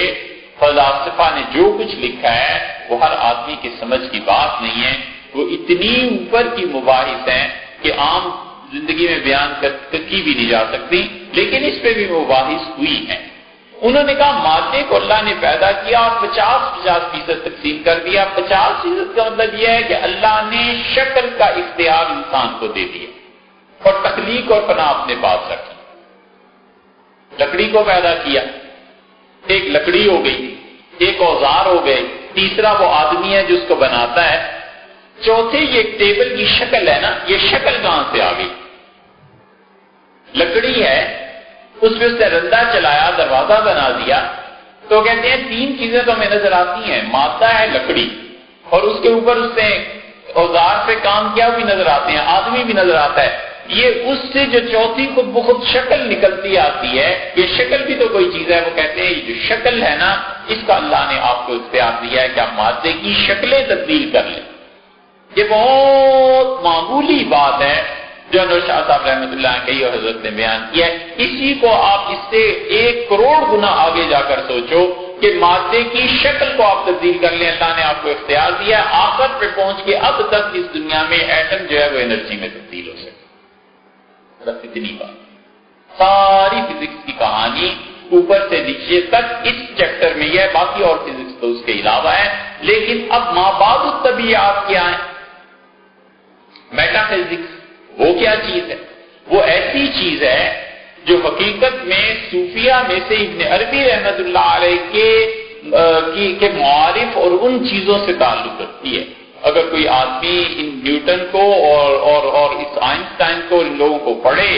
فلاسفہ نے جو کچھ لکھا ہے وہ ہر آدمی کے سمجھ کی بات نہیں ہے، وہ اتنی اوپر کی مباحث ہیں کہ عام زندگی میں بیان کی بھی نہیں جا سکتی، لیکن اس پہ بھی مباحث ہوئی ہیں۔ انہوں نے کہا مادے کو اللہ نے پیدا کیا اور 50% تقسیم کر دیا۔ 50% کا مطلب یہ ہے کہ اللہ نے شکل کا اختیار انسان کو دے دیا اور تخلیق اور فنا اپنے پاس رکھی۔ لکڑی کو پیدا کیا، ایک لکڑی ہو گئی، ایک اوزار ہو گئے، تیسرا وہ آدمی ہے جو اس کو بناتا ہے، چوتھے یہ ایک ٹیبل کی شکل ہے نا، یہ شکل کہاں سے آ گئی؟ لکڑی ہے، اس پہ اس نے رندا چلایا، دروازہ بنا دیا، تو کہتے ہیں 3 چیزیں تو ہمیں نظر آتی ہیں، مادہ ہے لکڑی، اور اس کے اوپر اس نے اوزار پہ کام کیا بھی نظر آتے ہیں، آدمی بھی نظر آتا ہے۔ یہ اس سے جو چوتھی خود بخود شکل نکلتی آتی ہے، یہ شکل بھی تو کوئی چیز ہے، وہ کہتے ہیں یہ جو شکل ہے نا، اس کا اللہ نے آپ کو اختیار دیا ہے کہ آپ مادے کی شکلیں تبدیل کر لیں۔ یہ بہت معمولی بات ہے جو انور شاہ صاحب رحمۃ اللہ کہی اور حضرت نے بیان کیا ہے۔ اسی کو آپ اس سے 1 کروڑ گنا آگے جا کر سوچو کہ مادے کی شکل کو آپ تبدیل کر لیں، اللہ نے آپ کو اختیار دیا ہے، آخر پہ پہنچ کے اب تک اس دنیا میں ایٹم جو ہے وہ انرجی میں تبدیل ہو سکے۔ بس اتنی بات، ساری فزکس کی کہانی اوپر سے نیچے تک اس چیپٹر میں یہ ہے، باقی اور فزکس تو اس کے علاوہ ہے۔ لیکن اب مابعد الطبیعات کیا ہے؟ میٹا فزکس وہ کیا چیز ہے؟ وہ ایسی چیز ہے جو حقیقت میں صوفیہ میں سے ابن عربی رحمت اللہ علیہ کے معارف اور ان چیزوں سے تعلق رکھتی ہے۔ اگر کوئی آدمی ان نیوٹن کو اور اس آئنسٹائن کو، ان لوگوں کو پڑھے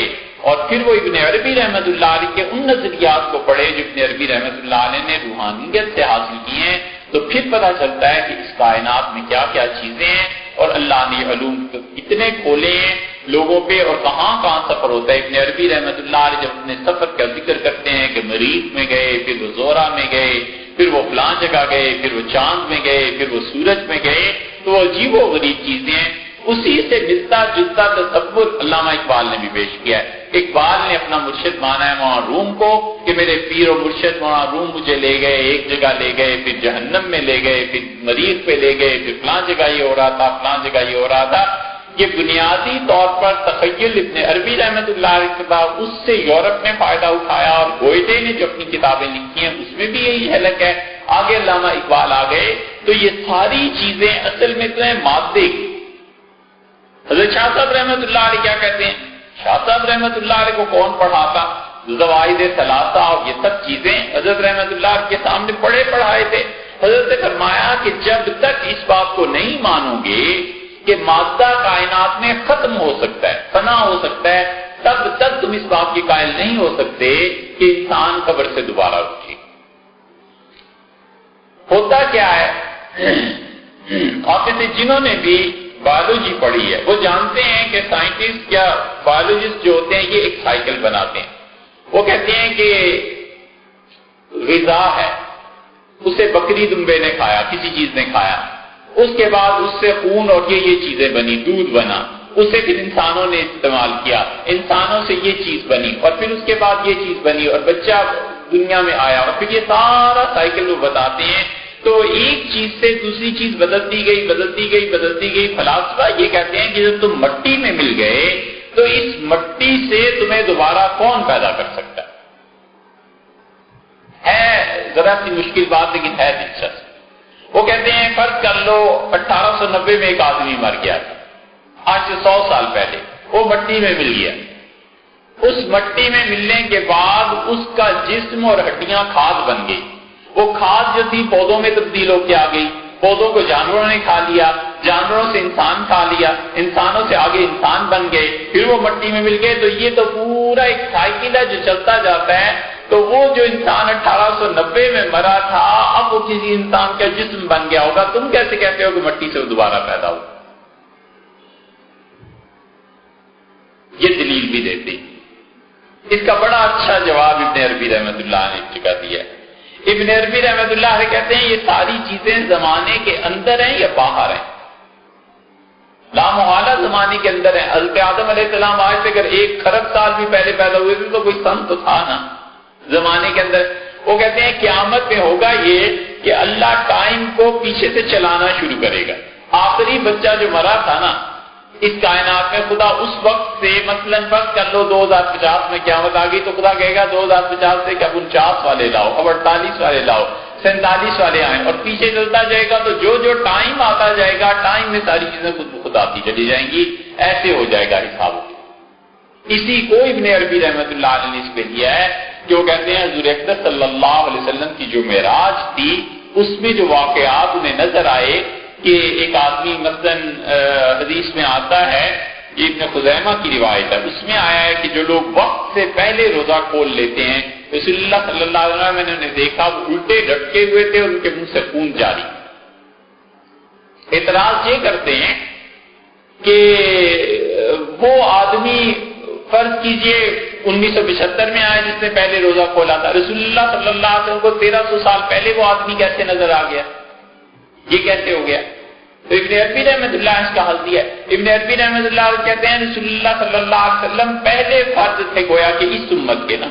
اور پھر وہ ابن عربی رحمت اللہ علیہ کے ان نظریات کو پڑھے جو ابن عربی رحمت اللہ علیہ نے روحانیت سے حاصل کی ہیں، تو پھر پتہ چلتا ہے کہ اس کائنات میں کیا کیا چیزیں ہیں اور اللہ نے علوم اتنے کھولے ہیں لوگوں پہ، اور کہاں کہاں سفر ہوتا ہے۔ ابن عربی رحمۃ اللہ علیہ جب اپنے سفر کا ذکر کرتے ہیں کہ مریخ میں گئے، پھر وہ زہرہ میں گئے، پھر وہ فلاں جگہ گئے، پھر وہ چاند میں گئے، پھر وہ سورج میں گئے، تو وہ عجیب و غریب چیزیں ہیں۔ اسی سے ملتا جلتا تصور علامہ اقبال نے بھی پیش کیا ہے۔ اقبال نے اپنا مرشد مانا ہے وہاں روم کو کہ میرے پیر و مرشد وہاں روم مجھے لے گئے، ایک جگہ لے گئے، پھر جہنم میں لے گئے، پھر مریخ پہ لے گئے، پھر فلاں جگہ یہ ہو رہا تھا، فلاں جگہ یہ ہو رہا تھا۔ یہ بنیادی طور پر تخیل ابن عربی رحمۃ اللہ علیہ کتاب، اس سے یورپ نے فائدہ اٹھایا، اور گوئٹے نے جو اپنی کتابیں لکھی ہیں اس میں بھی یہی حلق ہے۔ آگے علامہ اقبال آ گئے تو یہ ساری چیزیں اصل میں تو ہیں مادے کی۔ حضرت شاہ صاحب رحمۃ اللہ علیہ کیا کہتے ہیں؟ شاہ صاحب رحمۃ اللہ علیہ کو کون پڑھاتا؟ زوائد ثلاثہ اور یہ سب چیزیں حضرت رحمۃ اللہ کے سامنے پڑھائے تھے۔ حضرت نے فرمایا کہ جب تک اس بات کو نہیں مانو گے کہ مادہ کائنات میں ختم ہو سکتا ہے، فنا ہو سکتا ہے، تب تک تم اس بات کے قائل نہیں ہو سکتے کہ انسان قبر سے دوبارہ اٹھے۔ ہوتا کیا ہے، آپ میں سے جنہوں نے بھی بایولوجی پڑھی ہے وہ جانتے ہیں کہ سائنٹسٹ یا بایولوجسٹ جو ہوتے ہیں یہ ایک سائیکل بناتے ہیں۔ وہ کہتے ہیں کہ غذا ہے، اسے بکری دمبے نے کھایا، کسی چیز نے کھایا، اس کے بعد اس سے خون اور یہ چیزیں بنی، دودھ بنا، اسے پھر انسانوں نے استعمال کیا، انسانوں سے یہ چیز بنی، اور پھر اس کے بعد یہ چیز بنی اور بچہ دنیا میں آیا، اور پھر یہ سارا سائیکل وہ بتاتے ہیں۔ تو ایک چیز سے دوسری چیز بدلتی گئی۔ فلاسفہ یہ کہتے ہیں کہ جب تم مٹی میں مل گئے تو اس مٹی سے تمہیں دوبارہ کون پیدا کر سکتا ہے ذرا سی مشکل بات لیکن ہے دلچسپ۔ وہ کہتے ہیں فرض کر لو 1890 میں ایک آدمی مر گیا تھا، آج سے 100 سال پہلے وہ مٹی میں مل گیا۔ اس مٹی میں ملنے کے بعد اس کا جسم اور ہڈیاں کھاد بن گئی۔ وہ کھاد جو تھی پودوں میں تبدیل ہو کے آ گئی، پودوں کو جانوروں نے کھا لیا، جانوروں سے انسان کھا لیا، انسانوں سے آگے انسان بن گئے، پھر وہ مٹی میں مل گئے۔ تو یہ تو پورا ایک سائیکل ہے جو چلتا جاتا ہے۔ تو وہ جو انسان 1890 میں مرا تھا اب وہ کسی انسان کا جسم بن گیا ہوگا، تم کیسے کہتے ہو کہ مٹی سے وہ دوبارہ پیدا ہو؟ یہ دلیل بھی دیتے ہیں۔ اس کا بڑا اچھا جواب ابن عربی رحمۃ اللہ نے جگہ دیا ہے۔ ابن عربی رحمۃ اللہ علیہ کہتے ہیں یہ ساری چیزیں زمانے کے اندر ہیں یا باہر ہیں؟ لامحالہ زمانے کے اندر ہیں۔ حضرت آدم علیہ السلام آج سے اگر 1 خرب سال بھی پہلے پیدا ہوئے تھے تو کوئی سن تو تھا نا زمانے کے اندر۔ وہ کہتے ہیں قیامت میں ہوگا یہ کہ اللہ ٹائم کو پیچھے سے چلانا شروع کرے گا۔ آخری بچہ جو مرا تھا نا اس کائنات میں، خدا اس وقت سے مثلاً فرض کر لو 2050 میں قیامت آ گئی تو خدا کہے گا 2050 سے کہ اب 49 والے لاؤ، اب 48 والے لاؤ، 47 والے آئیں، اور پیچھے چلتا جائے گا۔ تو جو ٹائم آتا جائے گا ٹائم میں ساری چیزیں خود آتی چلی جائیں گی، ایسے ہو جائے گا حساب۔ اسی کو ابن عربی رحمۃ اللہ علیہ نے اس پہ دیا ہے کہ وہ کہتے ہیں حضور اقدس صلی اللہ علیہ وسلم کی جو معراج تھی اس میں جو واقعات انہیں نظر آئے کہ ایک آدمی مثلاً حدیث میں آتا ہے، یہ ابن خزیمہ کی روایت ہے، اس میں آیا ہے کہ جو لوگ وقت سے پہلے روزہ کھول لیتے ہیں، رسول اللہ صلی اللہ علیہ وسلم نے دیکھا وہ الٹے لٹکے ہوئے تھے اور ان کے منہ سے خون جاری۔ اعتراض یہ کرتے ہیں کہ وہ آدمی فرض کیجئے 1975 میں آیا جس نے پہلے روزہ کھولا تھا، رسول اللہ صلی اللہ علیہ وسلم کو 1300 سال پہلے وہ آدمی کیسے نظر آ گیا؟ یہ کیسے ہو گیا؟ تو ابن عربی رحمۃ اللہ اس کا حل دیا۔ ابن عربی رحمۃ اللہ کہتے ہیں رسول اللہ صلی اللہ علیہ وسلم پہلے فرض تھے گویا کہ اس امت کے نا،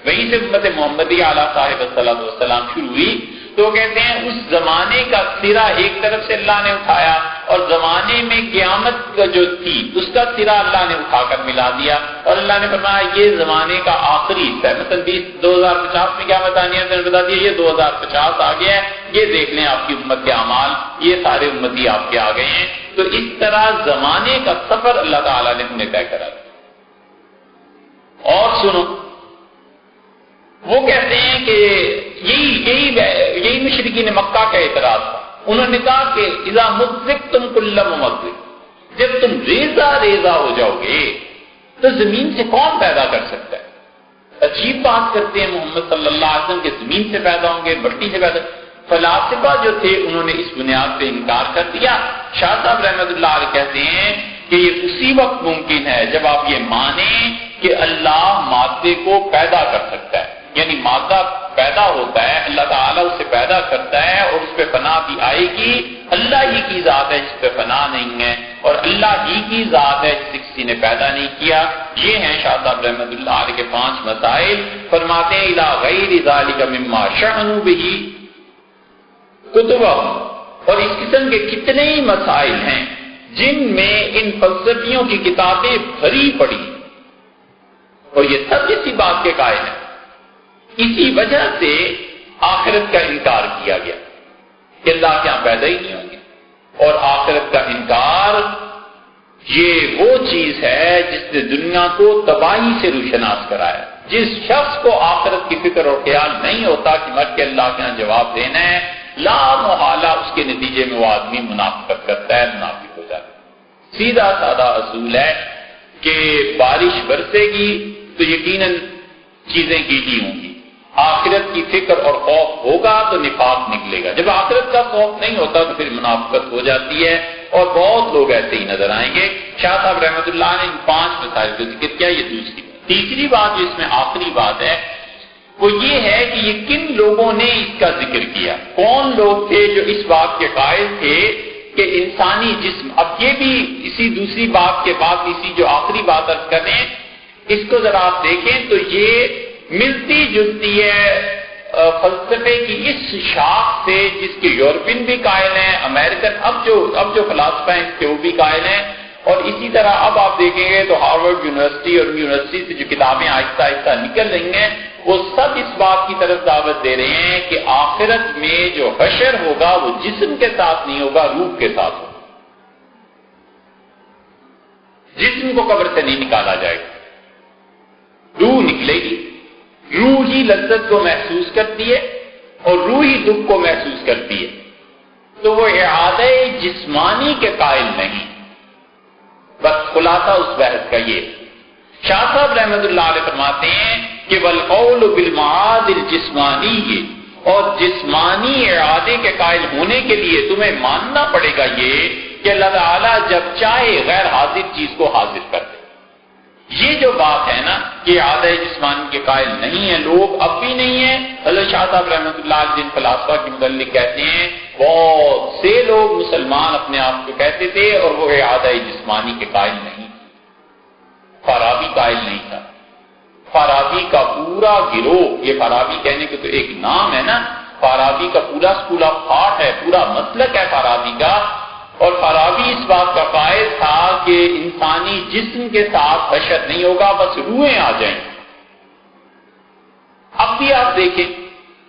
وہیں سے امت محمدی علیہ صاحب الصلوۃ والسلام شروع ہوئی۔ تو کہتے ہیں اس زمانے کا سرا ایک طرف سے اللہ نے اٹھایا اور زمانے میں قیامت کا جو تھی اس کا سرا اللہ نے اٹھا کر ملا دیا، اور اللہ نے فرمایا یہ زمانے کا آخری حصہ ہے۔ مثلا 2050 میں قیامت آنی ہے، نے بتا دیا یہ 2050 آ گیا ہے، یہ دیکھ لیں آپ کی امت کے اعمال، یہ سارے امتی آپ کے آ گئے ہیں۔ تو اس طرح زمانے کا سفر اللہ تعالیٰ نے انہیں طے کرا دیا۔ اور سنو، وہ کہتے ہیں کہ یہی مشرکین مکہ کا اعتراض تھا۔ انہوں نے کہا کہ اذا مزقتم کل ممزق، جب تم ریزہ ہو جاؤ گے تو زمین سے کون پیدا کر سکتا ہے؟ عجیب بات کرتے ہیں محمد صلی اللہ علیہ وسلم کہ زمین سے پیدا ہوں گے، مٹی سے پیدا۔ فلاسفہ جو تھے انہوں نے اس بنیاد پہ انکار کر دیا۔ شاہ صاحب رحمۃ اللہ علیہ کہتے ہیں کہ یہ اسی وقت ممکن ہے جب آپ یہ مانیں کہ اللہ مادے کو پیدا کر سکتا ہے، یعنی مادہ پیدا ہوتا ہے، اللہ تعالیٰ اسے پیدا کرتا ہے اور اس پہ فنا بھی آئے گی۔ اللہ ہی کی ذات ہے جس پہ فنا نہیں ہے، اور اللہ ہی کی ذات ہے جسے کسی نے پیدا نہیں کیا۔ یہ ہیں شاہ صاحب رحمۃ اللہ علیہ کے 5 مسائل۔ فرماتے ہیں الی غیر ذالک مما شأنوا بہ کتبہ، اور اس قسم کے کتنے ہی مسائل ہیں جن میں ان فلسفیوں کی کتابیں بھری پڑی، اور یہ سب اسی بات کے قائل ہیں۔ اسی وجہ سے آخرت کا انکار کیا گیا کہ اللہ کے یہاں پیدا ہی نہیں ہوں گے، اور آخرت کا انکار یہ وہ چیز ہے جس نے دنیا کو تباہی سے روشناس کرایا۔ جس شخص کو آخرت کی فکر اور خیال نہیں ہوتا کہ مر کے اللہ کے یہاں جواب دینا ہے، لا محالہ اس کے نتیجے میں وہ آدمی منافقت کرتا ہے، منافق ہو جاتا ہے۔ سیدھا سادہ اصول ہے کہ بارش برسے گی تو یقیناً چیزیں گیلی ہوں گی، آخرت کی فکر اور خوف ہوگا تو نفاق نکلے گا، جب آخرت کا خوف نہیں ہوتا تو پھر منافقت ہو جاتی ہے، اور بہت لوگ ایسے ہی نظر آئیں گے۔ شاہ صاحب رحمۃ اللہ نے ان 5 مسائل کا ذکر کیا، یہ دوسری بات۔ تیسری بات جو اس میں آخری بات ہے وہ یہ ہے کہ یہ کن لوگوں نے اس کا ذکر کیا، کون لوگ تھے جو اس بات کے قائل تھے کہ انسانی جسم، اب یہ بھی اسی دوسری بات کے بعد اسی جو آخری بات عرض کریں، اس کو ذرا آپ دیکھیں تو یہ ملتی جلتی ہے فلسفے کی اس شاخ سے جس کے یورپین بھی قائل ہیں، امریکن اب جو فلاسفہ ہیں اس کے وہ بھی قائل ہیں، اور اسی طرح اب آپ دیکھیں گے تو ہارورڈ یونیورسٹی اور یونیورسٹی سے جو کتابیں آہستہ آہستہ نکل رہی ہیں وہ سب اس بات کی طرف دعوت دے رہے ہیں کہ آخرت میں جو حشر ہوگا وہ جسم کے ساتھ نہیں ہوگا، روح کے ساتھ ہوگا۔ جسم کو قبر سے نہیں نکالا جائے گا، روح نکلے گی، روح ہی لذت کو محسوس کرتی ہے اور روح ہی دکھ کو محسوس کرتی ہے، تو وہ اعادہ جسمانی کے قائل نہیں۔ بس خلاصہ اس بحث کا یہ شاہ صاحب رحمۃ اللہ علیہ فرماتے ہیں کہ والقول بالمعاد الجسمانی، اور جسمانی اعادے کے قائل ہونے کے لیے تمہیں ماننا پڑے گا یہ کہ اللہ تعالیٰ جب چاہے غیر حاضر چیز کو حاضر کر دے۔ یہ جو بات ہے نا کہ اعادہ جسمانی کے قائل نہیں ہیں لوگ، اب بھی نہیں ہیں۔ حضرت شاہ صاحب رحمۃ اللہ علیہ جن فلاسفہ کے متعلق کہتے ہیں بہت سے لوگ مسلمان اپنے آپ کو کہتے تھے اور وہ اعادہ جسمانی کے قائل نہیں۔ فارابی قائل نہیں تھا، فارابی کا پورا گروہ، یہ فارابی کہنے کے تو ایک نام ہے نا، فارابی کا پورا اسکول آف تھاٹ ہے، پورا مسلک ہے فارابی کا، اور فارابی اس بات کا قائل تھا کہ انسانی جسم کے ساتھ حشر نہیں ہوگا، بس روحیں آ جائیں۔ اب بھی آپ دیکھیں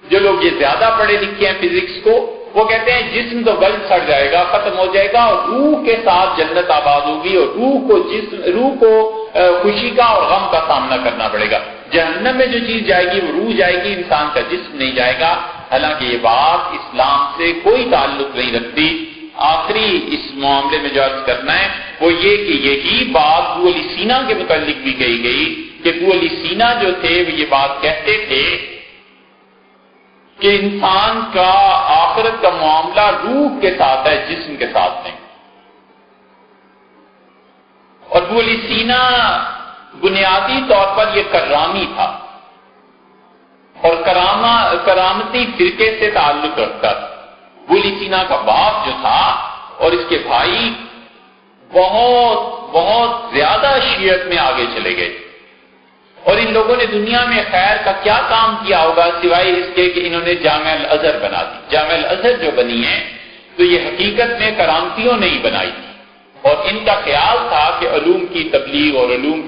جو لوگ یہ زیادہ پڑھے لکھے ہیں فزکس کو، وہ کہتے ہیں جسم تو گل سڑ جائے گا، ختم ہو جائے گا، اور روح کے ساتھ جنت آباد ہوگی، اور روح کو خوشی کا اور غم کا سامنا کرنا پڑے گا۔ جہنم میں جو چیز جائے گی وہ روح جائے گی، انسان کا جسم نہیں جائے گا۔ حالانکہ یہ بات اسلام سے کوئی تعلق نہیں رکھتی۔ آخری اس معاملے میں جو عرض کرنا ہے وہ یہ کہ یہی بات ابو علی سینا کے متعلق بھی کہی گئی کہ ابو علی سینا جو تھے وہ یہ بات کہتے تھے کہ انسان کا آخرت کا معاملہ روح کے ساتھ ہے، جسم کے ساتھ نہیں۔ اور ابو علی سینا بنیادی طور پر یہ کرامی تھا اور کرامتی فرقے سے تعلق رکھتا تھا۔ ابو علی سینا کا باپ جو تھا اور اس کے بھائی بہت بہت زیادہ شیعت میں آگے چلے گئے، اور ان لوگوں نے دنیا میں خیر کا کیا کام کیا ہوگا سوائے اس کے کہ انہوں نے جامع الازہر بنا دی۔ جامع الازہر جو بنی ہے تو یہ حقیقت میں کرامتیوں نے ہی بنائی تھی، اور ان کا خیال تھا کہ علوم کی تبلیغ اور علوم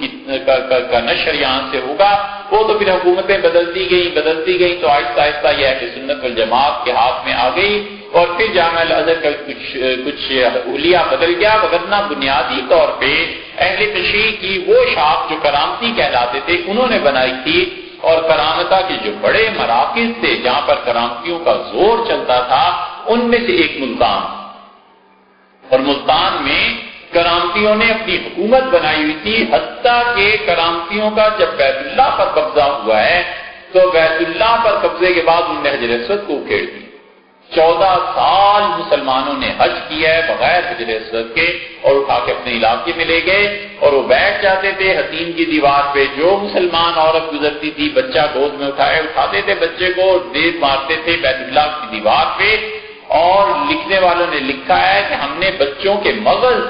کا نشر یہاں سے ہوگا۔ وہ تو پھر حکومتیں بدلتی گئیں تو آہستہ آہستہ یہ اہل سنت والجماعت کے ہاتھ میں آ گئی، اور پھر جامع الازہر کا کچھ حلیہ بدل گیا، ورنہ بنیادی طور پہ اہل تشیع کی وہ شاخ جو کرامتی کہلاتے تھے انہوں نے بنائی تھی، اور کرامتہ کے جو بڑے مراکز تھے جہاں پر کرامتیوں کا زور چلتا تھا ان میں سے ایک ملتان، اور ملتان میں کرامتیوں نے اپنی حکومت بنائی ہوئی تھی، حتیٰ کہ کرامتیوں کا جب بیت اللہ پر قبضہ ہوا ہے تو بیت اللہ پر قبضے کے بعد انہوں نے حجر اسود کو اکھیڑ دی، 14 سال مسلمانوں نے حج کیا ہے بغیر حجر اسود کے، اور اٹھا کے اپنے علاقے میں لے گئے، اور وہ بیٹھ جاتے تھے حتیم کی دیوار پہ، جو مسلمان عورت گزرتی تھی بچہ گود میں اٹھاتے تھے بچے کو، ڈیڑھ مارتے تھے بیت اللہ کی دیوار پہ، اور لکھنے والوں نے لکھا ہے کہ ہم نے بچوں کے مغز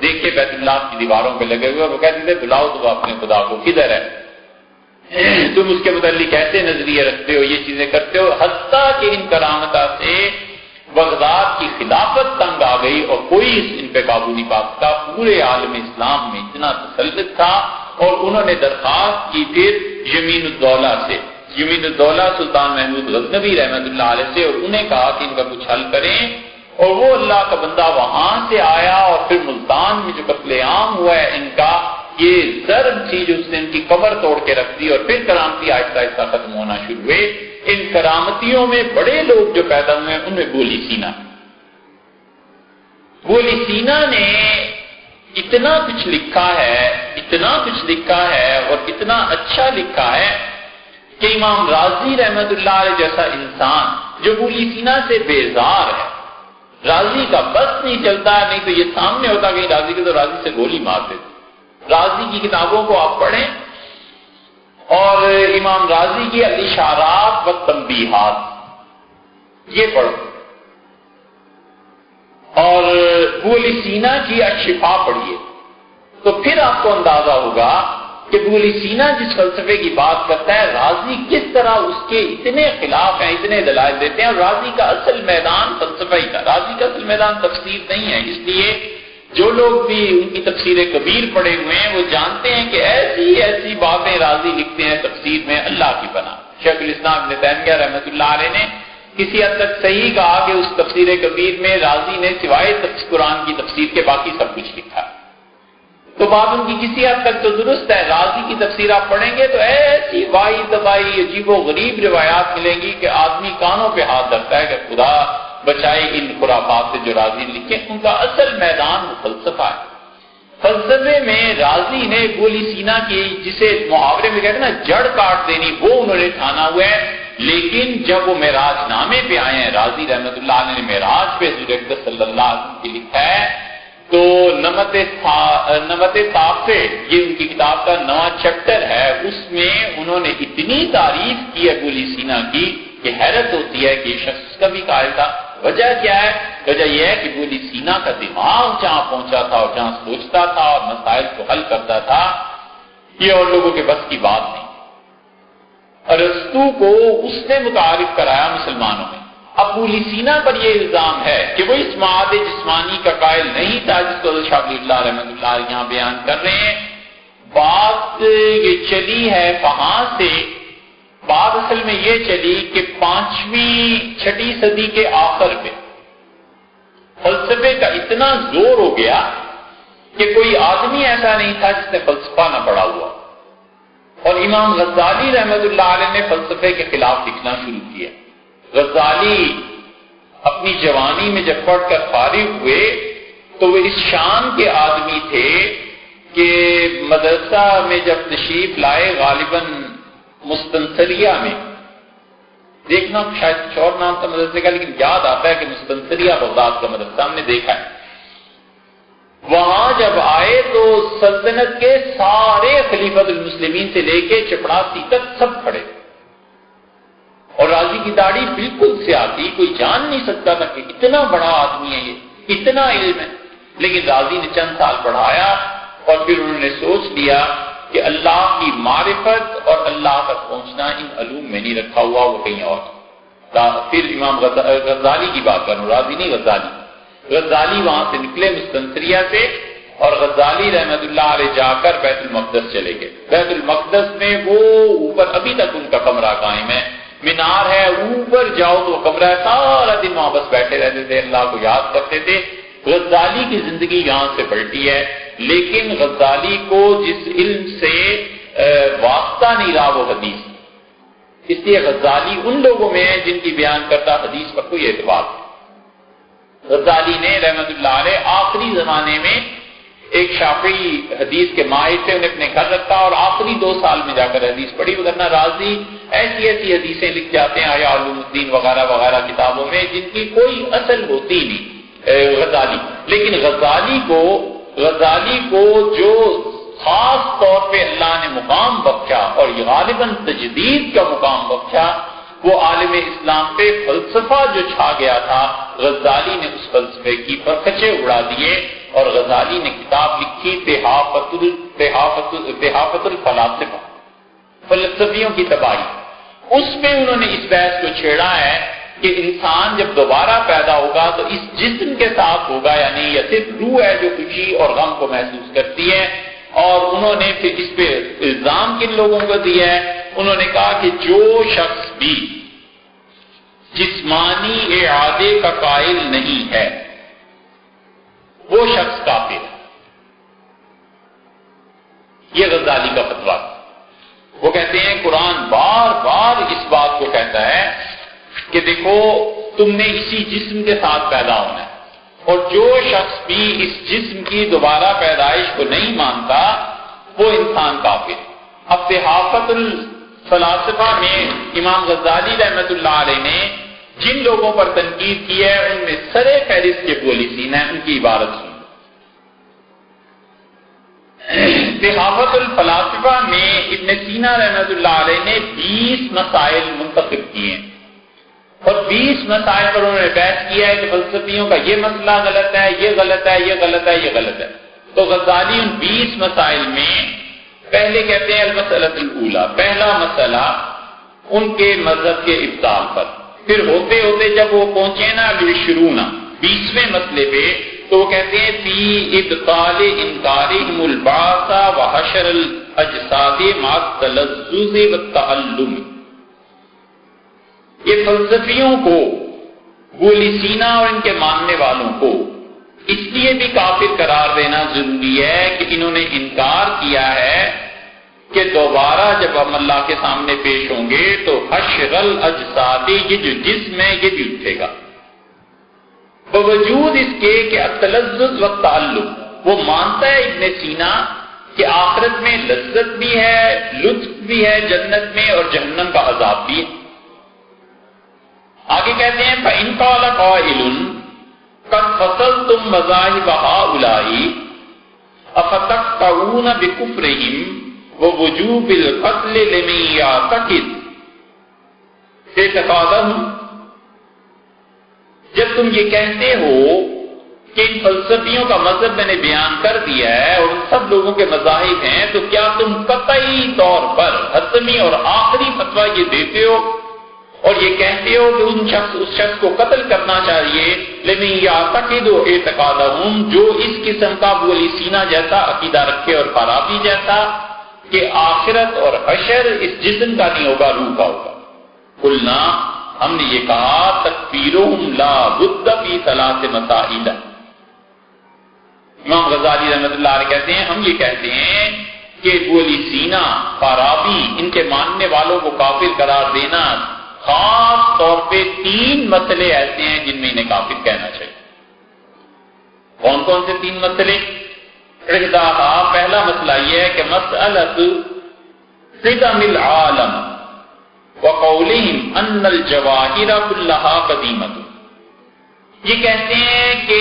دیکھے بیت اللہ کی دیواروں پہ لگے ہوئے، اور وہ کہتے تھے بلاؤ تو اپنے خدا کو، کدھر ہے تم اس کے متعلق کیسے نظریے رکھتے ہو، یہ چیزیں کرتے ہو، حتیٰ کہ ان کرامتہ سے بغداد کی خلافت تنگ آ گئی اور کوئی ان پہ قابو نہیں پا سکتا، پورے عالم اسلام میں اتنا تسلط تھا، اور انہوں نے درخواست کی پھر یمین الدولہ سے، یمین الدولہ سلطان محمود غزنوی رحمۃ اللہ علیہ سے، اور انہیں کہا کہ ان کا کچھ حل کریں، اور وہ اللہ کا بندہ وہاں سے آیا، اور پھر ملتان میں جو قتل عام ہوا ہے ان کا، یہ ضرب تھی جو اس نے ان کی کمر توڑ کے رکھ دی، اور پھر کرامتی آہستہ آہستہ ختم ہونا شروع ہوئے۔ ان کرامتیوں میں بڑے لوگ جو پیدا ہوئے ہیں ان میں بولی سینا، بولی سینا نے اتنا کچھ لکھا ہے، اتنا کچھ لکھا ہے اور اتنا اچھا لکھا ہے کہ امام رازی رحمت اللہ علیہ جیسا انسان جو بولی سینا سے بیزار ہے، رازی کا بس نہیں چلتا، نہیں تو یہ سامنے ہوتا کہ رازی کے تو رازی سے گولی مار دیتے۔ رازی کی کتابوں کو آپ پڑھیں، اور امام رازی کی الاشارات و تنبیہات یہ پڑھو، اور بولی سینا کی الشفا پڑھیے، تو پھر آپ کو اندازہ ہوگا کہ بولی سینا جس فلسفے کی بات کرتا ہے، رازی کس طرح اس کے اتنے خلاف ہیں، اتنے دلائل دیتے ہیں، اور رازی کا اصل میدان فلسفہ ہی تھا، رازی کا اصل میدان تفسیر نہیں ہے۔ اس لیے جو لوگ بھی ان کی تفسیر کبیر پڑھے ہوئے ہیں وہ جانتے ہیں کہ ایسی ایسی باتیں رازی لکھتے ہیں تفسیر میں اللہ کی پناہ۔ شیخ الاسلام ابن تیمیہ رحمۃ اللہ علیہ نے کسی حد تک صحیح کہا کہ اس تفسیر کبیر میں رازی نے سوائے قرآن کی تفسیر کے باقی سب کچھ لکھا، تو بات ان کی کسی حد تک تو درست ہے۔ رازی کی تفسیر آپ پڑھیں گے تو ایسی وائی دبائی عجیب و غریب روایات ملیں گی کہ آدمی کانوں پہ ہاتھ رکھتا ہے کہ خدا بچائے ان خرافات سے جو رازی نے لکھے۔ ان کا اصل میدان وہ فلسفہ ہے۔ فلسفے میں رازی نے بولی سینا کی، جسے محاورے میں کہتے ہیں نا جڑ کاٹ دینی، وہ انہوں نے ٹھانا ہوا ہے۔ لیکن جب وہ معراج نامے پہ آئے ہیں، رازی رحمت اللہ علیہ نے معراج پہ حضور اکرم صلی اللہ علیہ وسلم کی لکھا ہے، تو نمت تافے، یہ ان کی کتاب کا نواں چیپٹر ہے، اس میں انہوں نے اتنی تعریف کی ہے بولی سینا کی کہ حیرت ہوتی ہے کہ یہ شخص کا بھی قائل تھا۔ وجہ کیا ہے؟ وجہ یہ ہے کہ بولی سینا کا دماغ جہاں پہنچا تھا اور جہاں سوچتا تھا اور مسائل کو حل کرتا تھا، یہ اور لوگوں کے بس کی بات نہیں۔ ارسطو کو اس نے متعارف کرایا مسلمانوں میں۔ اب بولی سینا پر یہ الزام ہے کہ وہ اس معاد جسمانی کا قائل نہیں تھا جس کو شاہ ولی اللہ رحمۃ اللہ یہاں بیان کر رہے ہیں۔ بات یہ چلی ہے کہاں سے؟ بات اصل میں یہ چلی کہ 5ویں 6ٹی صدی کے آخر میں فلسفے کا اتنا زور ہو گیا کہ کوئی آدمی ایسا نہیں تھا جس نے فلسفہ نہ پڑھا ہوا، اور امام غزالی رحمۃ اللہ علیہ نے فلسفے کے خلاف لکھنا شروع کیا۔ غزالی اپنی جوانی میں جب پڑھ کر فارغ ہوئے تو وہ اس شان کے آدمی تھے کہ مدرسہ میں جب تشریف لائے، غالباً مستنصریہ میں، دیکھنا شاید کچھ اور نام تھا مدرسے کا، لیکن یاد آتا ہے کہ مستنصریہ بغداد کا مدرسہ ہم نے دیکھا ہے۔ وہاں جب آئے تو سلطنت کے سارے خلیفۃ المسلمین سے لے کے چپڑاسی تک سب کھڑے، اور رازی کی داڑھی بالکل سیاہ تھی، کوئی جان نہیں سکتا تھا کہ اتنا بڑا آدمی ہے، یہ اتنا علم ہے۔ لیکن رازی نے چند سال پڑھایا اور پھر انہوں نے سوچ لیا کہ اللہ کی معرفت اور اللہ تک پہنچنا ان علوم میں نہیں رکھا ہوا، وہ کہیں اور۔ پھر امام غزالی کی بات کروں، رازی نہیں، غزالی وہاں سے نکلے مستنصریہ سے، اور غزالی رحمت اللہ علیہ جا کر بیت المقدس چلے گئے۔ بیت المقدس میں وہ اوپر ابھی تک ان کا کمرہ قائم ہے، مینار ہے، اوپر جاؤ تو کمرہ ہے، سارا دن وہاں بس بیٹھے رہتے تھے، اللہ کو یاد کرتے تھے۔ غزالی کی زندگی یہاں سے پلٹی ہے، لیکن غزالی کو جس علم سے واسطہ نہیں رہا وہ حدیث، اس لیے غزالی ان لوگوں میں ہے جن کی بیان کرتا حدیث پر کوئی اعتبار نہیں۔ غزالی نے رحمت اللہ علیہ آخری زمانے میں ایک شافعی حدیث کے ماہر تھے، انہیں اپنے گھر رکھا اور آخری 2 سال میں جا کر حدیث پڑھی، وگرنہ راضی ایسی ایسی حدیثیں لکھ جاتے ہیں احیاء علوم الدین وغیرہ وغیرہ کتابوں میں جن کی کوئی اصل ہوتی نہیں۔ غزالی، لیکن غزالی کو جو خاص طور پہ اللہ نے مقام بخشا اور یہ غالباً تجدید کا مقام بخشا، وہ عالم اسلام پہ فلسفہ جو چھا گیا تھا، غزالی نے اس فلسفے کی پرکچے اڑا دیے اور غزالی نے کتاب لکھی تحافت الفلاسفہ، فلسفیوں کی تباہی۔ اس میں انہوں نے اس بحث کو چھیڑا ہے کہ انسان جب دوبارہ پیدا ہوگا تو اس جسم کے ساتھ ہوگا، یعنی یہ صرف روح ہے جو خوشی اور غم کو محسوس کرتی ہے۔ اور انہوں نے پھر اس پہ الزام کن لوگوں کو دیا ہے؟ انہوں نے کہا کہ جو شخص بھی جسمانی اعادے کا قائل نہیں ہے وہ شخص کافر ہے۔ یہ غزالی کا فتویٰ۔ وہ کہتے ہیں قرآن بار بار اس بات کو کہتا ہے کہ دیکھو تم نے اسی جسم کے ساتھ پیدا ہونا ہے، اور جو شخص بھی اس جسم کی دوبارہ پیدائش کو نہیں مانتا وہ انسان کافر۔ اب تحافت الفلاسفہ میں امام غزالی رحمۃ اللہ علیہ نے جن لوگوں پر تنقید کی ہے ان میں سرے فہرست کے ابو علی سینا ہے، ان کی عبارت سن۔ تحافت الفلاسفہ میں ابن سینا رحمۃ اللہ علیہ نے 20 مسائل منتخب کیے ہیں اور 20 مسائل پر انہوں نے بحث کیا ہے کہ فلسفیوں کا یہ مسئلہ غلط ہے، یہ غلط ہے، یہ غلط ہے، یہ غلط ہے۔ تو غزالی ان 20 مسائل میں پہلے کہتے ہیں المسئلۃ الاولی، پہلا مسئلہ ان کے مذہب کے ابطال پر۔ پھر ہوتے ہوتے جب وہ پہنچے نا 20ویں مسئلے پہ تو وہ کہتے ہیں فی ابطال انکارہم البعث وحشر الاجساد مع التلذذ والتعلم۔ یہ فلسفیوں کو، ابو علی سینا اور ان کے ماننے والوں کو اس لیے بھی کافر قرار دینا ضروری ہے کہ انہوں نے انکار کیا ہے کہ دوبارہ جب ہم اللہ کے سامنے پیش ہوں گے تو حشر الاجساد، یہ جو جسم ہے یہ بھی اٹھے گا، باوجود اس کے کہ التلذذ والتعلق۔ وہ مانتا ہے ابن سینا کہ آخرت میں لذت بھی ہے، لطف بھی ہے جنت میں، اور جہنم کا عذاب بھی ہے۔ آگے کہتے ہیں فَإِنْ قَالَ قَائِلٌ قَدْ فَصَلْتُمْ مَذَاهِبَ هَؤُلَاءِ أَفَتَقْطَعُونَ بِكُفْرِهِمْ وَوُجُوبِ الْقَتْلِ لِمَنْ يَعْتَقِدُ اعْتِقَادَهُمْ۔ جب تم یہ کہتے ہو کہ ان فلسفیوں کا مذہب میں نے بیان کر دیا ہے اور ان سب لوگوں کے مذاہب ہیں، تو کیا تم قطعی طور پر حتمی اور آخری فتویٰ یہ دیتے ہو اور یہ کہتے ہو کہ اس شخص کو قتل کرنا چاہیے لیکن یعتقد اعتقادہم، جو اس قسم کا ابو علی سینا جیسا عقیدہ رکھے اور فارابی جیسا کہ آخرت اور حشر اس جسم کا نہیں ہوگا، روح کا ہوگا۔ قلنا، ہم نے یہ کہا تکفیرہم لا بد فی ثلاث مسائل۔ امام غزالی رحمۃ اللہ علیہ کہتے ہیں ہم یہ کہتے ہیں کہ ابو علی سینا، فارابی، ان کے ماننے والوں کو کافر قرار دینا خاص طور پہ 3 مسئلے ایسے ہیں جن میں انہیں کافر کہنا چاہیے۔ کون کون سے 3 مسئلے؟ پہلا مسئلہ یہ ہے کہ مسئلۃ قدم العالم وقولہم ان الجواہر کلھا قدیمۃ۔ یہ کہتے ہیں کہ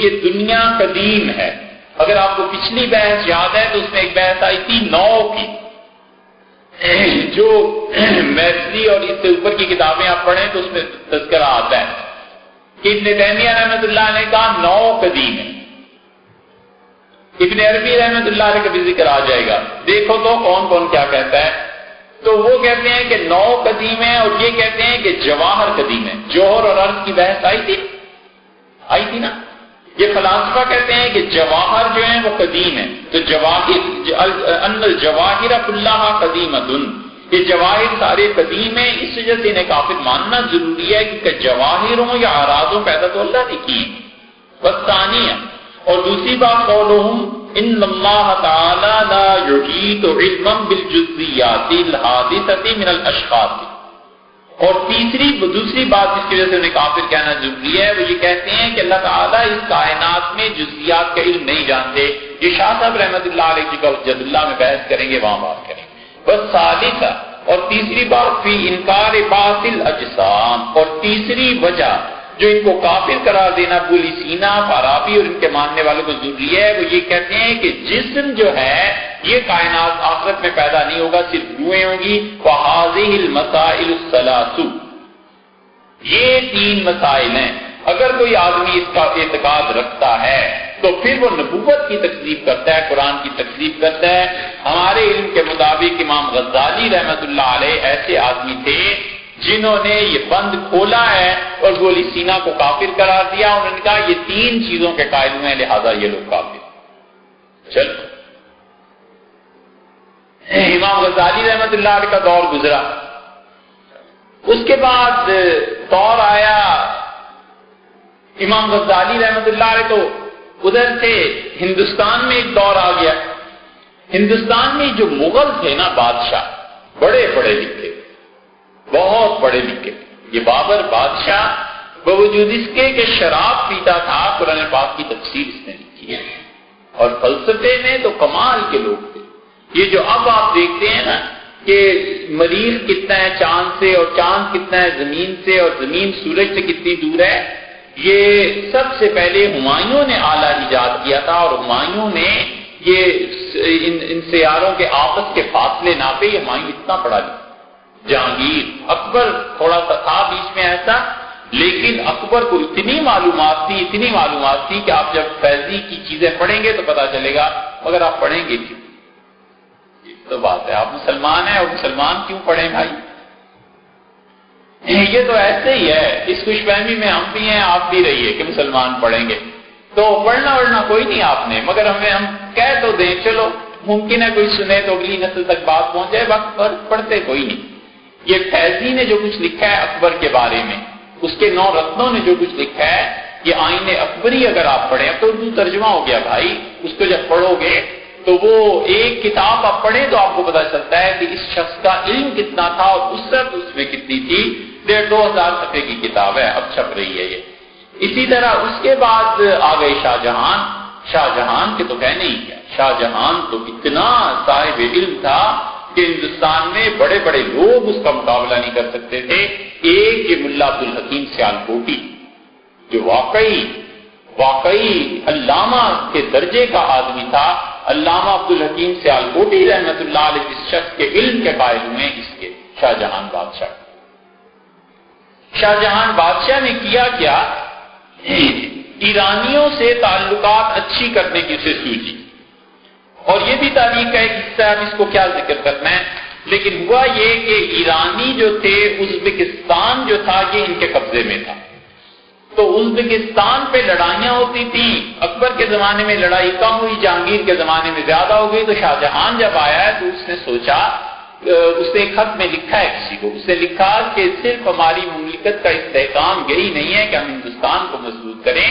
یہ دنیا قدیم ہے۔ اگر آپ کو پچھلی بحث یاد ہے تو اس میں ایک بحث آئی تھی نو کی، جو میسری اور اس سے اوپر کی کتابیں آپ پڑھیں تو اس میں تذکرہ آتا ہے کہ ابن تیمیہ رحمۃ اللہ نے کہا نو قدیم ہے۔ ابن عربی رحمۃ اللہ علیہ کا بھی ذکر آ جائے گا، دیکھو تو کون کون کیا کہتا ہے۔ تو وہ کہتے ہیں کہ نو قدیم ہے اور یہ کہتے ہیں کہ جواہر قدیم ہے۔ جوہر اور عرض کی بحث آئی تھی نا۔ یہ فلاسفہ کہتے ہیں کہ جواہر جو ہیں وہ قدیم ہیں، تو جواہر ان الجواہر کلھا قدیمۃ، یہ جواہر سارے قدیم ہیں، اس وجہ سے انہیں کافر ماننا ضروری ہے کیونکہ جواہروں یا اعراضوں پیدا تو اللہ نے کی۔ والثانیہ، اور دوسری بات قولہم ان اللہ تعالی لا یحیط علما بالجزئیات الحادثۃ من الاشخاص۔ اور دوسری بات جس کی وجہ سے انہیں کافر کہنا ضروری ہے وہ یہ کہتے ہیں کہ اللہ تعالیٰ اس کائنات میں جزئیات کا علم نہیں جانتے، یہ شاہ صاحب رحمت اللہ علیہ کی حجت اللہ میں بحث کریں گے، وہاں بات کریں گے۔ بس ثالثہ، اور تیسری بات فی انکار باطل اجسام، اور تیسری وجہ جو ان کو کافر قرار دینا ابولی سینا، فارابی اور ان کے ماننے والوں کو ضروری ہے، وہ یہ کہتے ہیں کہ جسم جو ہے یہ کائنات آخرت میں پیدا نہیں ہوگا، صرف روحیں ہوں گی۔ وَهَذِهِ الْمَسَائِلُ الثَّلَاثُ، یہ 3 مسائل ہیں۔ اگر کوئی آدمی اس کا اعتقاد رکھتا ہے تو پھر وہ نبوت کی تکذیب کرتا ہے، قرآن کی تکذیب کرتا ہے۔ ہمارے علم کے مطابق امام غزالی رحمت اللہ علیہ ایسے آدمی تھے جنہوں نے یہ بند کھولا ہے اور گولی سینا کو کافر قرار دیا۔ انہوں نے کہا یہ 3 چیزوں کے قائل ہوئے ہیں، لہذا یہ لوگ کافر۔ چلو، امام غزالی رحمت اللہ علیہ کا دور گزرا، اس کے بعد دور آیا امام غزالی رحمت اللہ علیہ تو ادھر سے ہندوستان میں ایک دور آ گیا۔ ہندوستان میں جو مغل تھے نا بادشاہ، بڑے بڑے لکھے، بہت بڑے لکھے۔ یہ بابر بادشاہ باوجود اس کے کہ شراب پیتا تھا، قرآن پاک کی تفسیر اس نے لکھی ہے، اور فلسفے میں تو کمال کے لوگ تھے۔ یہ جو اب آپ دیکھتے ہیں نا کہ مریخ کتنا ہے چاند سے، اور چاند کتنا ہے زمین سے، اور زمین سورج سے کتنی دور ہے، یہ سب سے پہلے ہمایوں نے آلہ ایجاد کیا تھا، اور ہمایوں نے یہ ان سیاروں کے آپس کے فاصلے ناپے۔ ہمایوں اتنا پڑھا لکھا۔ جہانگیر، اکبر تھوڑا سا تھا بیچ میں ایسا، لیکن اکبر کو اتنی معلومات تھی کہ آپ جب فیضی کی چیزیں پڑھیں گے تو پتا چلے گا، مگر آپ پڑھیں گے کیوں؟ یہ تو بات ہے، آپ مسلمان ہیں، اور مسلمان کیوں پڑھیں بھائی؟ یہ تو ایسے ہی ہے، اس خوش فہمی میں ہم بھی ہیں، آپ بھی رہیے کہ مسلمان پڑھیں گے، تو پڑھنا کوئی نہیں آپ نے، مگر ہم کہہ تو دیں، چلو ممکن ہے کوئی سنے تو اگلی نسل تک بات پہنچ جائے، وقت پر پڑھتے کوئی نہیں۔ یہ فیضی نے جو کچھ لکھا ہے اکبر کے بارے میں، اس کے 9 رتنوں نے جو کچھ لکھا ہے، یہ آئین اکبری اگر آپ پڑھیں، اب تو اردو ترجمہ ہو گیا بھائی، اس کو جب پڑھو گے تو وہ ایک کتاب آپ پڑھیں تو آپ کو پتا چلتا ہے کہ اس شخص کا علم کتنا تھا اور وسعت اس میں کتنی تھی۔ 1500 صفحے کی کتاب ہے، اب چھپ رہی ہے یہ۔ اسی طرح اس کے بعد آ گئے شاہ جہان کے تو کہنے ہی کیا، شاہ جہان تو اتنا صاحب علم تھا کہ ہندوستان میں بڑے بڑے لوگ اس کا مقابلہ نہیں کر سکتے تھے۔ ایک یہ ملا عبدالحکیم سیالکوٹی جو واقعی علامہ کے درجے کا آدمی تھا، علامہ عبدالحکیم سیالکوٹی رحمت اللہ علیہ جس شخص کے علم کے قائل ہوئے اس کے شاہ جہان بادشاہ نے کیا ایرانیوں سے تعلقات اچھی کرنے کی اسے سوچی، اور یہ بھی تاریخ ہے کہ اس سے اب اس کو کیا ذکر کرنا ہے، لیکن ہوا یہ کہ ایرانی جو تھے، ازبکستان جو تھا یہ ان کے قبضے میں تھا، تو ازبکستان پہ لڑائیاں ہوتی تھیں۔ اکبر کے زمانے میں لڑائی کم ہوئی، جہانگیر کے زمانے میں زیادہ ہو گئی، تو شاہ جہان جب آیا ہے تو اس نے سوچا، اس نے ایک خط میں لکھا ہے کسی کو، اس نے لکھا کہ صرف ہماری مملکت کا استحکام یہی نہیں ہے کہ ہم ہندوستان کو مضبوط کریں،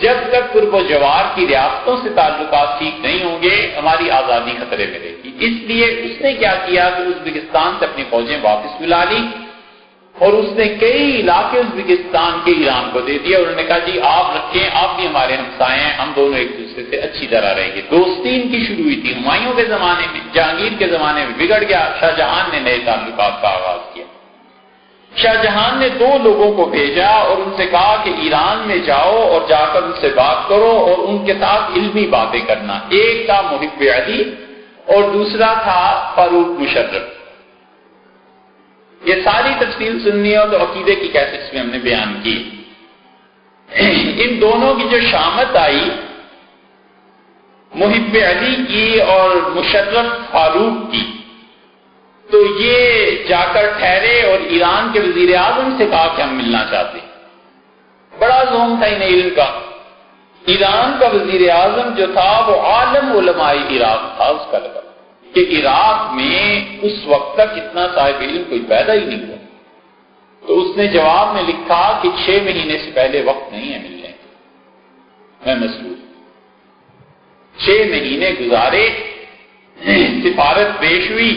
جب تک قرب و جوار کی ریاستوں سے تعلقات ٹھیک نہیں ہوں گے ہماری آزادی خطرے میں رہے گی۔ اس لیے اس نے کیا کیا کہ ازبکستان سے اپنی فوجیں واپس بلا لی، اور اس نے کئی علاقے ازبکستان کے ایران کو دے دیا، اور انہوں نے کہا جی آپ رکھیں، آپ بھی ہمارے ہمسائے ہیں، ہم دونوں ایک دوسرے سے اچھی طرح رہیں گے۔ دوستی ان کی شروع ہوئی تھی ہمایوں کے زمانے میں، جہانگیر کے زمانے میں بگڑ گیا، شاہ جہان نے نئے تعلقات کا آغاز کیا۔ شاہ جہان نے 2 لوگوں کو بھیجا اور ان سے کہا کہ ایران میں جاؤ اور جا کر ان سے بات کرو اور ان کے ساتھ علمی باتیں کرنا۔ ایک تھا محب علی اور دوسرا تھا فاروق مشرف۔ یہ ساری تفصیل سننی ہو تو عقیدے کی کیسٹس میں ہم نے بیان کی۔ ان دونوں کی جو شامت آئی محب علی کی اور مشرف فاروق کی، تو یہ جا کر ٹھہرے اور ایران کے وزیر اعظم سے کہا کہ ہم ملنا چاہتے ہیں۔ بڑا ذوق تھا انہیں علم کا۔ ایران کا وزیر اعظم جو تھا وہ عالم علماء عراق تھا، اس کا لقب کہ عراق میں اس وقت تک اتنا صاحب علم کوئی پیدا ہی نہیں ہوا۔ تو اس نے جواب میں لکھا کہ 6 مہینے سے پہلے وقت نہیں ہے ملنے کا، میں مسئول۔ 6 مہینے گزارے، سفارت پیش ہوئی،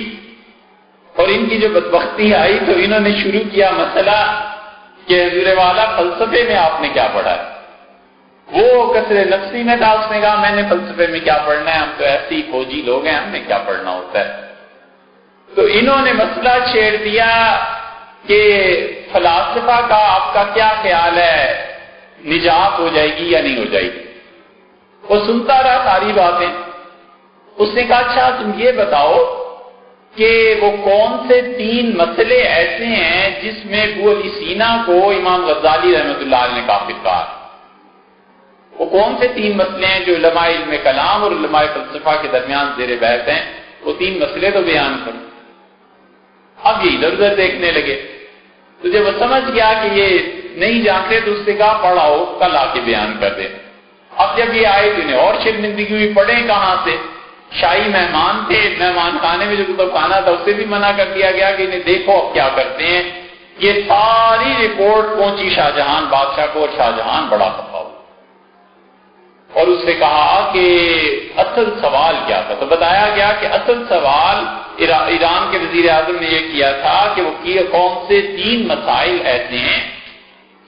اور ان کی جو بدبختی آئی تو انہوں نے شروع کیا مسئلہ کہ حضور والا فلسفے میں آپ نے کیا پڑھا ہے؟ وہ کثر نفسی میں تھا، اس نے کہا میں نے فلسفے میں کیا پڑھنا ہے، ہم تو ایسے ہی فوجی لوگ ہیں، ہم نے کیا پڑھنا ہوتا ہے۔ تو انہوں نے مسئلہ چھیڑ دیا کہ فلاسفہ کا آپ کا کیا خیال ہے، نجات ہو جائے گی یا نہیں ہو جائے گی؟ وہ سنتا رہا ساری باتیں۔ اس نے کہا اچھا تم یہ بتاؤ کہ وہ کون سے 3 مسئلے ایسے ہیں جس میں ابو علی سینا کو امام غزالی رحمۃ اللہ علیہ نے کافر کہا؟ وہ کون سے 3 مسئلے ہیں جو علماء علم کلام اور علماء فلسفہ کے درمیان زیر بحث ہیں؟ وہ 3 مسئلے تو بیان کرو۔ اب یہ ادھر ادھر دیکھنے لگے، تو جب وہ سمجھ گیا کہ یہ نہیں جانتے تو اس سے کہا پڑھاؤ، کل آ کے بیان کر دے۔ اب جب یہ آئے تو انہیں اور شرمندگی ہوئی، پڑھیں کہاں سے؟ شاہی مہمان تھے، مہمان خانے میں جو کتب خانہ تھا اسے بھی منع کر دیا گیا کہ انہیں دیکھو اب کیا کرتے ہیں۔ یہ ساری رپورٹ پہنچی شاہجہان بادشاہ کو، اور شاہجہان بڑا خفا ہوا اور اس سے کہا کہ اصل سوال کیا تھا؟ تو بتایا گیا کہ اصل سوال ایران کے وزیر اعظم نے یہ کیا تھا کہ وہ کون سے 3 مسائل ایسے ہیں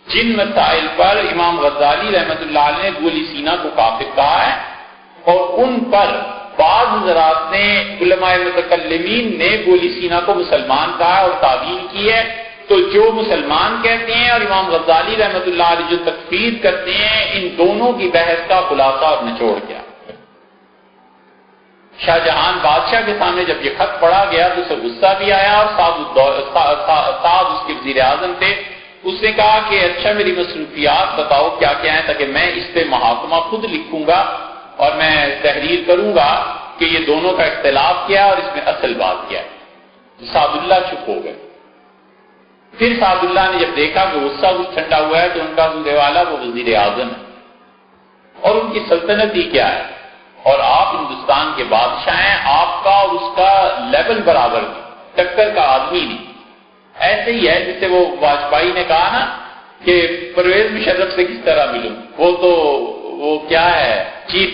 جن مسائل پر امام غزالی رحمۃ اللہ علیہ نے ابو علی سینا کو کافر کہا ہے، اور ان پر بعض حضرات نے علماء متکلمین نے ابو علی سینا کو مسلمان کہا ہے اور تعویل کی ہے۔ تو جو مسلمان کہتے ہیں اور امام غزالی رحمۃ اللہ علیہ جو تکفیر کرتے ہیں، ان دونوں کی بحث کا خلاصہ اور نچوڑ کیا؟ شاہجہان بادشاہ کے سامنے جب یہ خط پڑھا گیا تو اسے غصہ بھی آیا، اور سعد اس کے وزیر اعظم تھے، اس نے کہا کہ اچھا میری مصروفیات بتاؤ کیا کیا ہیں، تاکہ میں اس پہ محاکمہ خود لکھوں گا اور میں تحریر کروں گا کہ یہ دونوں کا اختلاف کیا اور اس میں اصل بات کیا ہے۔ سعد اللہ چپ ہو گئے۔ پھر سعد اللہ نے جب دیکھا کہ غصہ کچھ ٹھنڈا ہوا ہے تو ان کا حضور والا وہ وزیر اعظم ہے اور ان کی سلطنت ہی کیا ہے، اور آپ ہندوستان کے بادشاہ ہیں، آپ کا اور اس کا لیول برابر نہیں، ٹکر کا آدمی نہیں۔ ایسے ہی ہے جسے وہ واجپئی نے کہا نا کہ پرویز مشرف سے کس طرح ملوں، وہ کیا ہے چیف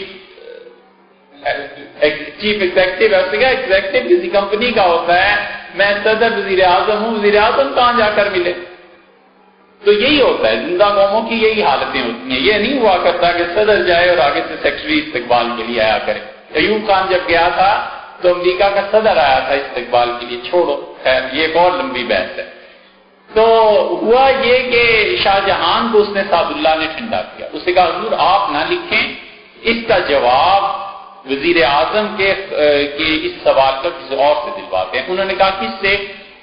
ایگزیکٹو کسی کمپنی کا ہوتا ہے، میں صدر وزیر اعظم ہوں، وزیر اعظم کہاں جا کر ملے؟ تو یہی ہوتا ہے، زندہ قوموں کی یہی حالتیں ہوتی ہیں۔ یہ نہیں ہوا کرتا کہ صدر جائے اور آگے سے سیکرٹری استقبال کے لیے آیا کرے۔ ایوب خان جب گیا تھا تو امریکہ کا صدر آیا تھا استقبال کے لیے، چھوڑو خیر یہ ایک اور لمبی بحث ہے۔ تو ہوا یہ کہ شاہجہان کو اس نے سعد اللہ نے ٹھنڈا کیا، اس نے کہا حضور آپ نہ لکھیں، اس کا جواب وزیر اعظم کے اس سوال کا کسی اور سے دلواتے ہیں۔ انہوں نے کہا کس سے؟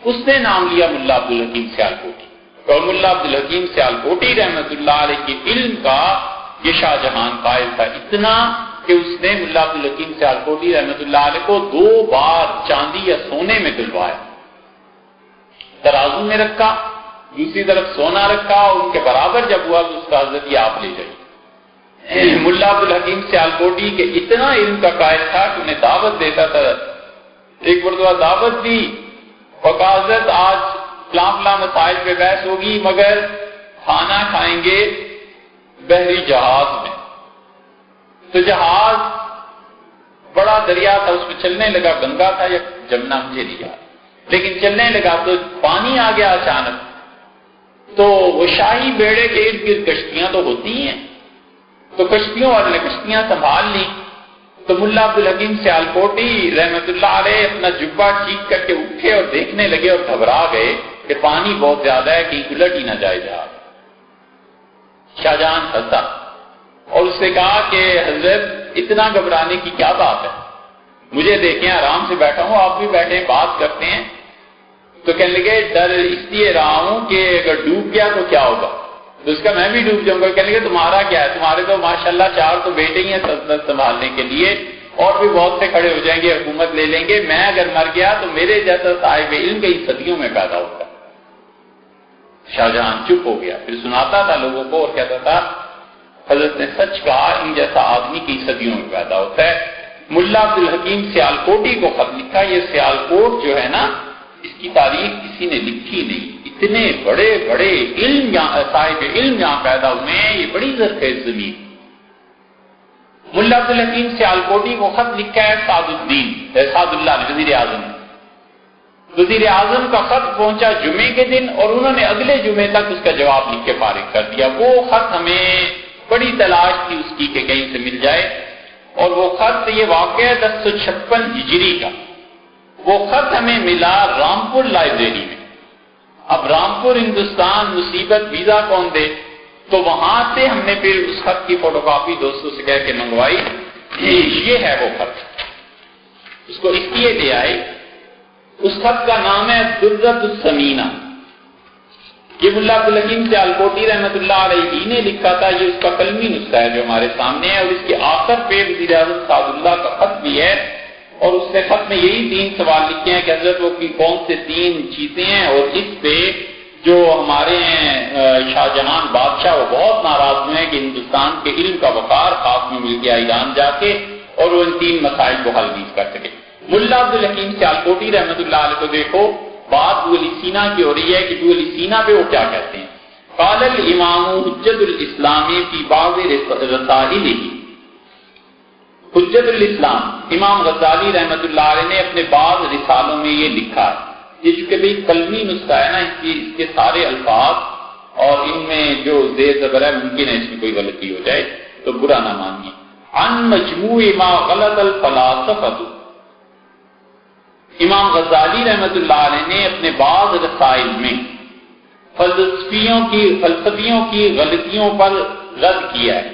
اس نے نام لیا ملا عبدالحکیم سیالکوٹی، اور ملا عبدالحکیم سیالکوٹی رحمۃ اللہ علیہ کے علم کا یہ شاہجہان قائل تھا، اتنا کہ اس نے ملا عبدالحکیم سیالکوٹی رحمۃ اللہ علیہ کو 2 بار چاندی یا سونے میں دلوایا، ترازو میں رکھا، دوسری طرف سونا رکھا، اور ان کے برابر جب ہوا تو اس کا حضرت یہ آپ لے جائیے۔ ملا عبدالحکیم سیالکوٹی کے اتنا علم کا قائل تھا کہ انہیں دعوت دیتا تھا، ایک مرتبہ دعوت دی اور کہا حضرت آج فلاں مسائل پہ بحث ہوگی مگر کھانا کھائیں گے بحری جہاز میں۔ تو جہاز بڑا دریا تھا، اس پہ چلنے لگا، گنگا تھا یا جمنا مجھے نہیں یاد، لیکن چلنے لگا تو پانی آ گیا اچانک، تو وہ شاہی بیڑے کے ارد گرد کشتیاں تو ہوتی ہیں، تو کشتیوں والے نے کشتیاں سنبھال لی۔ تو ملا عبدالحکیم سیالکوٹی رحمۃ اللہ علیہ اپنا جبہ ٹھیک کر کے اٹھے اور دیکھنے لگے اور گھبرا گئے کہ پانی بہت زیادہ ہے، کہیں الٹ ہی نہ جائے جہاز۔ شاہجہان ہنسا اور اس نے کہا کہ حضرت اتنا گھبرانے کی کیا بات ہے، مجھے دیکھیں آرام سے بیٹھا ہوں، آپ بھی بیٹھے بات کرتے ہیں۔ تو کہنے لگے ڈر اس لیے رہا ہوں کہ اگر ڈوب گیا تو کیا ہوگا؟ تو اس کا میں بھی ڈوب جاؤں گا۔ کہنے لگے تمہارا کیا ہے، تمہارے تو ماشاءاللہ 4 تو بیٹے ہی ہیں سلطنت سنبھالنے کے لیے، اور بھی بہت سے کھڑے ہو جائیں گے، حکومت لے لیں گے، میں اگر مر گیا تو میرے جیسا صاحب علم کئی صدیوں میں پیدا ہوتا۔ شاہجہان چپ ہو گیا، پھر سناتا تھا لوگوں کو اور کہتا تھا حضرت نے سچ کہا، ان جیسا آدمی کئی صدیوں میں پیدا ہوتا ہے۔ ملا عبدالحکیم سیالکوٹی کو خط لکھا، یہ سیالکوٹ جو ہے نا اس کی تاریخ کسی نے لکھی نہیں، اتنے بڑے بڑے علم صاحب علم یہاں پیدا ہوئے ہیں، یہ بڑی زرخیز زمین۔ ملا عبدالحکیم سیالکوٹی کو خط لکھا ہے سعد اللہ وزیر اعظم۔ وزیر اعظم کا خط پہنچا جمعے کے دن اور انہوں نے اگلے جمعے تک اس کا جواب لکھ کے فارغ کر دیا۔ وہ خط ہمیں بڑی تلاش تھی اس کی کہ کہیں سے مل جائے، اور وہ خط، یہ واقعہ 1056 ہجری کا، وہ خط ہمیں ملا رامپور لائبریری میں۔ اب رامپور ہندوستان، مصیبت، ویزا کون دے؟ تو وہاں سے ہم نے پھر اس خط کی فوٹو کاپی دوستوں سے کہہ کے منگوائی، یہ ہے وہ خط، اس کو اس لیے لے آئے۔ اس خط کا نام ہے درۃ الثمینہ، یہ ملا عبدالحکیم سیالکوٹی رحمۃ اللہ علیہ نے لکھا تھا، یہ اس کا قلمی نسخہ ہے جو ہمارے سامنے ہے، اور اس کے آخر پہ وزیر اعظم سعد اللہ کا خط بھی ہے، اور اس نے خط میں یہی 3 سوال لکھے ہیں کہ حضرت وہ کی کون سے 3 چیزیں ہیں، اور اس پہ جو ہمارے شاہ جہان بادشاہ وہ بہت ناراض ہوئے ہیں کہ ہندوستان کے علم کا وقار خاص میں مل گیا ایران جا کے، اور وہ ان 3 مسائل کو حل نہیں کر سکے۔ ملا عبدالحکیم سیالکوٹی رحمۃ اللہ علیہ کو دیکھو، بات ابو علی سینا کی ہو رہی ہے کہ ابو علی سینا پہ وہ کیا کہتے ہیں، قال الامام حجت الاسلام فی بعض رسائلہ، حجت الاسلام امام غزالی رحمۃ اللہ علیہ نے اپنے بعض رسالوں میں یہ لکھا ہے، یہ چونکہ بھی قلمی نسخہ ہے نا، اس کے سارے الفاظ اور ان میں جو زیر زبر ہے ممکن ہے اس میں کوئی غلطی ہو جائے تو برا نہ مانیے۔ عن مجموع ما غلط الفلاسفہ، امام غزالی رحمۃ اللہ علیہ نے اپنے بعض رسائل میں فلسفیوں کی غلطیوں پر رد کیا ہے،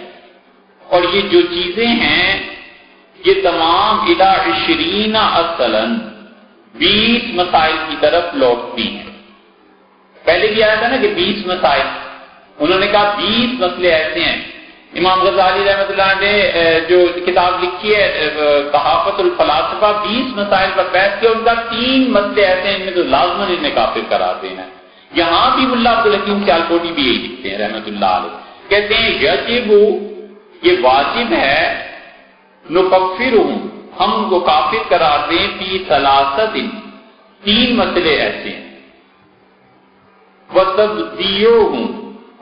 اور یہ جو چیزیں ہیں یہ تمام الی 20 اصلا 20 مسائل کی طرف لوٹتی ہیں۔ پہلے بھی آیا تھا نا کہ 20 مسائل، انہوں نے کہا 20 مسئلے ایسے ہیں۔ امام غزالی رحمۃ اللہ نے جو کتاب لکھی ہے تحافت الفلاسفہ، 20 مسائل پر بحث کی، ان کا 3 مسئلے ایسے ہیں ان میں تو لازماً انہیں کافر قرار دینا ہے۔ یہاں بھی ملا عبدالحکیم سیالکوٹی بھی یہی لکھتے ہیں رحمۃ اللہ علیہ، کہتے ہیں یجب، یہ واجب ہے، نکفرہم، ہم ان کو کافر قرار دیں، فی ثلاثۃ، 3 مسئلے ایسے ہیں، وتبدیعہم،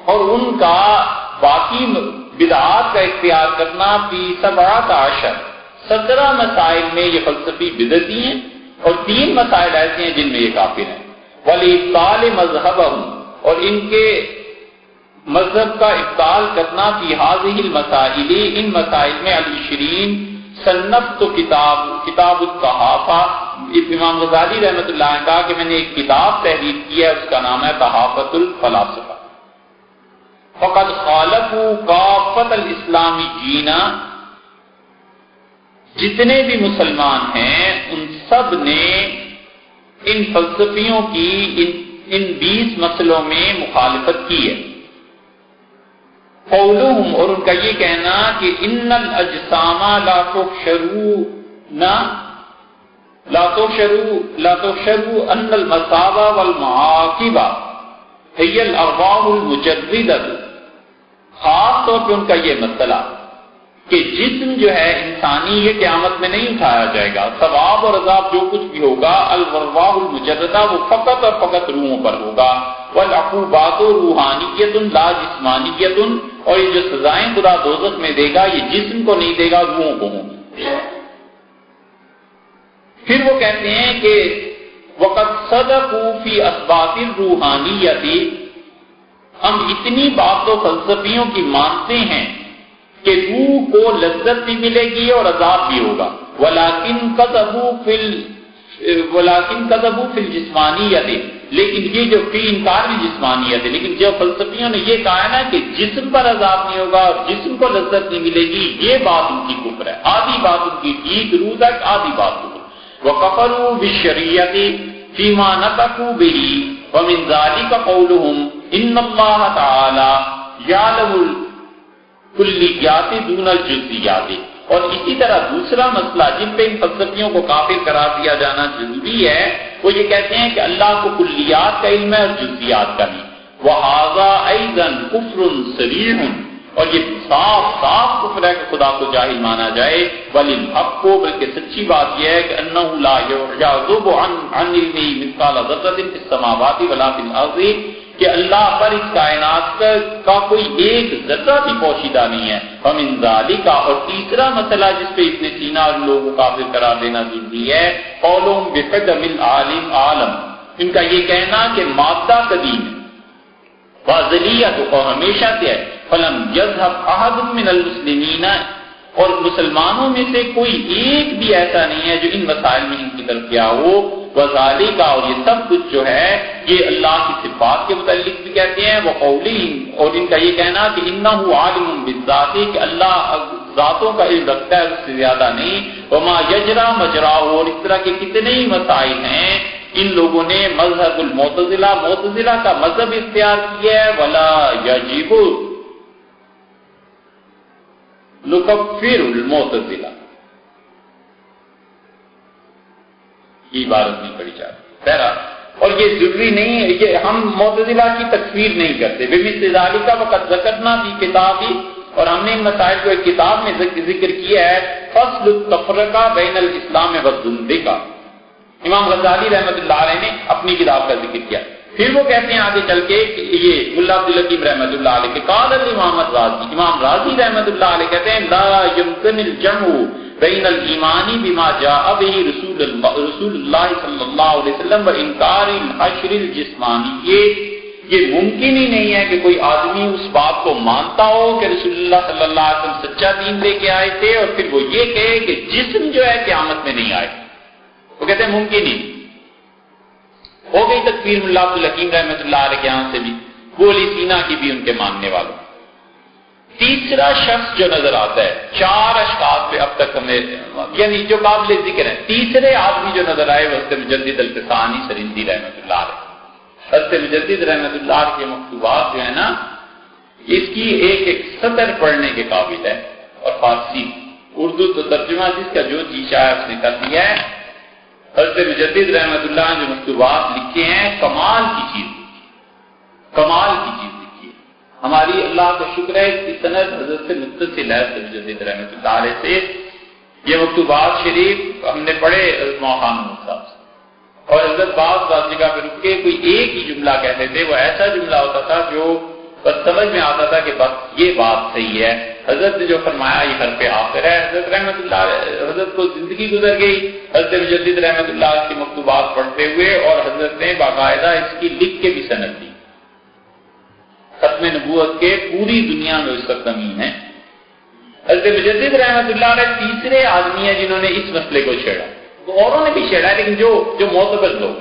اور ان کا باقی بدعات کا اختیار کرنا، فی 17 مسائل میں یہ فلسفی بدعتی ہیں، اور 3 مسائل ایسے ہیں جن میں یہ کافر ہیں، وَلِإِبْطَالِ مَذْهَبَهُمْ، اور ان کے مذہب کا ابطال کرنا، فی هذه المسائل، ان مسائل میں، 20 صنفت کتاب الصحافہ، امام غزالی رحمۃ اللہ نے کہا کہ میں نے ایک کتاب تحریر کی ہے، اس کا نام ہے تحافت الفلاسفہ۔ فقد خالفوا کافت الاسلامیین، جتنے بھی مسلمان ہیں ان سب نے ان فلسفیوں کی ان 20 مسئلوں میں مخالفت کی ہے۔ قولہم، اور ان کا یہ کہنا کہ ان الاجسام لا تحشر ان المصاب والمعاقب هي الارواح المجردہ، خاص طور پہ ان کا یہ مسئلہ کہ جسم جو ہے انسانی یہ قیامت میں نہیں اٹھایا جائے گا، ثواب اور عذاب جو کچھ بھی ہوگا، الارواح المجردہ، وہ فقط اور فقط روحوں پر ہوگا، والعقوبات روحانیت لا جسمانیت، اور یہ جو سزائیں خدا دوزخ میں دے گا یہ جسم کو نہیں دے گا، روحوں کو ہوں۔ پھر وہ کہتے ہیں کہ وقد صدقوا فی اسباب الروحانیت، ہم اتنی باتوں فلسفیوں کی مانتے ہیں کہ روح کو لذت بھی ملے گی اور عذاب بھی ہوگا، ولیکن کذبوا فی الجسمانیت، لیکن یہ جو فی انکار بھی جسمانیت ہے، لیکن جو فلسفیوں نے یہ کہا ہے نا کہ جسم پر عذاب نہیں ہوگا اور جسم کو لذت نہیں ملے گی، یہ بات ان کی کفر ہے، آدھی بات ان کی ٹھیک، روح تک آدھی بات کفر۔ وَكَفَرُوا بِالشَّرِيعَةِ فِيمَا نَطَقُوا بِهِ وَمِنْ ذَلِكَ قَوْلُهُمْ إِنَّ اللَّهَ تَعَالَى يَعْلَمُ الْكُلِّيَّاتِ دُونَ الْجُزْئِيَّاتِ، اور اسی طرح دوسرا مسئلہ جن پہ ان فلسفیوں کو کافر قرار دیا جانا ضروری ہے، وہ یہ کہتے ہیں کہ اللہ کو کلیات کا علم ہے اور جزئیات کا نہیں، وَهَذَا أَيْضًا كُفْرٌ صَرِيحٌ، اور یہ صاف کفر ہے کہ خدا کو جاہل مانا جائے، وَلِلْحَقُّ، بلکہ سچی بات یہ ہے کہ أَنَّهُ لَا يَعْزُبُ عَنْ عِلْمِهِ مِثْقَالَ ذَرَّةٍ فِي السَّمَاوَاتِ وَلَا فِي الْأَرْضِ، کہ اللہ پر اس کائنات کا کوئی ایک ذرہ بھی پوشیدہ نہیں ہے۔ وَمِنْ ذَلِكَ، اور تیسرا مسئلہ جس پہ ابن سینا اور لوگوں کو کافر قرار دینا ضروری ہے، قَوْلُهُمْ بِقَدَمِ الْعَالِمِ، ان کا یہ کہنا کہ مادہ قدیم ہے، وَازَلِیَّۃُ، اور ہمیشہ سے ہے، فلم یذهب احد من المسلمین، اور مسلمانوں میں سے کوئی ایک بھی ایسا نہیں ہے جو ان مسائل میں ان کی طرف گیا ہو، وذالک، اور یہ سب کچھ جو ہے یہ اللہ کی صفات کے متعلق بھی کہتے ہیں، وقولی، اور ان کا یہ کہنا کہ انہ عالم بالذات، کہ اللہ ذاتوں کا علم رکھتا ہے، اس سے زیادہ نہیں، وما یجرا مجرا، اور اس طرح کے کتنے ہی مسائل ہیں ان لوگوں نے مذہب معتزلہ کا مذہب اختیار کیا ہے، ولا یجب نکفر المعتزلہ، یہ عبارت نہیں پڑھی جاتی بہرحال، اور یہ ضروری نہیں ہے، یہ ہم معتزلہ کی تکفیر نہیں کرتے، بمثل ذالک وقد ذکرنا فی کتابی، اور ہم نے ان مسائل کو ایک کتاب میں ذکر کیا ہے، فصل التفرقہ بین الاسلام والزندقہ، امام غزالی رحمۃ اللہ علیہ نے اپنی کتاب کا ذکر کیا۔ پھر وہ کہتے ہیں آگے چل کے یہ ملا عبد الحکیم رحمۃ اللہ علیہ کے قال الامام الرازی، امام رازی رحمۃ اللہ علیہ کہتے ہیں لا يمكن الجمع بین الایمان بما جاء به رسول اللہ صلی اللہ علیہ وسلم وانکار الحشر الجسمانی، یہ ممکن ہی نہیں ہے کہ کوئی آدمی اس بات کو مانتا ہو کہ رسول اللہ صلی اللہ علیہ وسلم سچا دین لے کے آئے تھے اور پھر وہ یہ کہے کہ جسم جو ہے قیامت میں نہیں آئے، وہ کہتے ہیں ممکن ہی ہو گئی تکفیر ملا عبد الحکیم رحمۃ اللہ علیہ کے یہاں سے بھی، وہ علی سینا کی بھی ان کے ماننے والوں۔ تیسرا شخص جو نظر آتا ہے، چار اشخاص پہ اب تک ہمیں یعنی جو قابل ذکر ہیں، تیسرے آدمی جو نظر آئے وہ حضرت مجدد الفسانی سرندی رحمۃ اللہ علیہ۔ حضرت مجدد رحمۃ اللہ علیہ کے مکتوبات جو ہے نا، اس کی ایک سطر پڑھنے کے قابل ہے، اور فارسی اردو تو ترجمہ جس کا جو جی چاہے اس نے کر دیا ہے۔ حضرت مجدد رحمۃ اللہ نے جو مکتوبات لکھے ہیں، کمال کی چیز لکھی ہے۔ ہماری اللہ کا شکر ہے اس کی سند حضرت سے متصل ہے، حضرت مجدد رحمۃ اللہ علیہ سے۔ یہ مکتوبات شریف ہم نے پڑھے حضرت خانم صاحب سے، اور حضرت بعض جگہ پہ رک کے کوئی ایک ہی جملہ کہتے تھے، وہ ایسا جملہ ہوتا تھا جو بس سمجھ میں آتا تھا کہ بس یہ بات صحیح ہے، حضرت نے جو فرمایا یہ حرف آخر ہے۔ حضرت رحمۃ اللہ حضرت کو زندگی گزر گئی حضرت مجدد رحمۃ اللہ کی مکتوبات پڑھتے ہوئے، اور حضرت نے باقاعدہ اس کی لکھ کے بھی سند دی۔ ختم نبوت کے پوری دنیا میں اس کا زمین ہے۔ حضرت مجدد رحمۃ اللہ علیہ تیسرے آدمی ہیں جنہوں نے اس مسئلے کو چھیڑا، اوروں نے بھی چھیڑا ہے لیکن جو معتبر لوگ،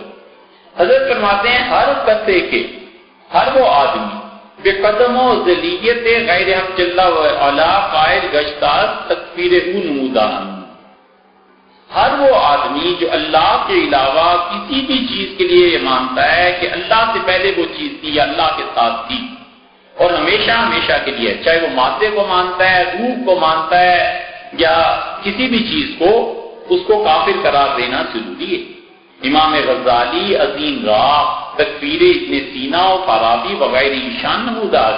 حضرت فرماتے ہیں ہر قصے کے ہر وہ آدمی بے قدم و ذلیت غیر حق جل وعلا قائل گشتار تکفیر او نمودان، ہر وہ آدمی جو اللہ کے علاوہ کسی بھی چیز کے لیے یہ مانتا ہے کہ اللہ سے پہلے وہ چیز تھی یا اللہ کے ساتھ تھی اور ہمیشہ کے لیے، چاہے وہ مادے کو مانتا ہے، روح کو مانتا ہے یا کسی بھی چیز کو، اس کو کافر قرار دینا ضروری ہے۔ امام غزالی عظیم راہ تکفیر ابن سینا و فارابی وغیرہ شان نمودار،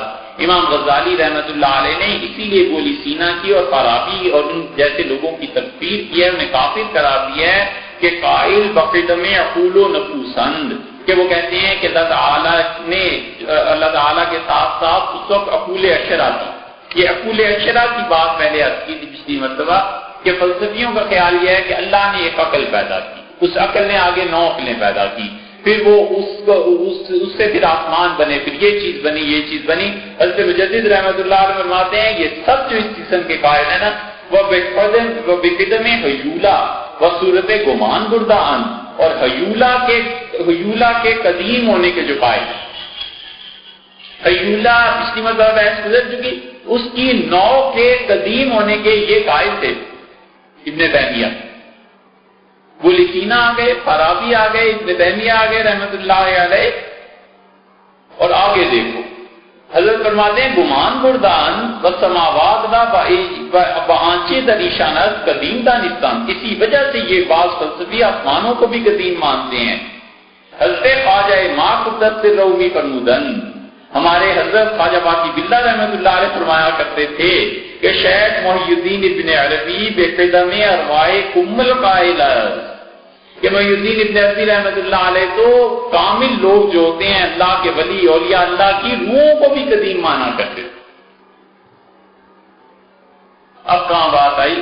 امام غزالی رحمۃ اللہ علیہ نے اسی لیے گولی سینا کی اور فارابی اور ان جیسے لوگوں کی تکفیر کی ہے، انہیں کافر قرار دیا ہے کہ قائل بقدم عقول و نفوسند، کہ وہ کہتے ہیں کہ اللہ تعالیٰ کے ساتھ ساتھ اس وقت عقول اشرا تھی۔ یہ عقول اشرا کی بات پہلے عرض کی تھی پچھلی مرتبہ کہ فلسفیوں کا خیال یہ ہے کہ اللہ نے ایک عقل پیدا کی، اس عقل نے آگے 9 عقلیں پیدا کی، پھر وہ اس سے پھر آسمان بنے، پھر یہ چیز بنی۔ حضرت مجدد رحمۃ اللہ علیہ فرماتے ہیں یہ سب جو اس قسم کے قائل ہیں نا، وہ بقدم حیولہ و صورت گمان بردان، اور حیولہ کے قدیم ہونے کے جو قائل ہیں، حیولہ پچھلی مرتبہ بحث گزر چکی، اس کی 9 کے قدیم ہونے کے یہ قائل تھے ابن تیمیہ۔ وہ لکینا آ گئے، فارابی آ گئے، ابن تیمیہ آ گئے رحمۃ اللہ علیہ، اور آگے دیکھو حضرت فرماتے ہیں گمان بردان و سماوات دا بآنچے دریشانت قدیم دانستان، اسی وجہ سے یہ بعض فلسفی آسمانوں کو بھی قدیم مانتے ہیں۔ حضرت خواجہ ما قدرت رومی فرمودن، ہمارے حضرت خواجہ باقی باللہ رحمۃ اللہ علیہ فرمایا کرتے تھے کہ شیخ محی الدین ابن عربی بے قدم ارواح کمل قائل، کہ محی الدین ابن عربی رحمۃ اللہ علیہ تو کامل لوگ جو ہوتے ہیں اللہ کے ولی اولیاء اللہ کی روحوں کو بھی قدیم مانا کرتے تھے۔ اب کہاں بات آئی؟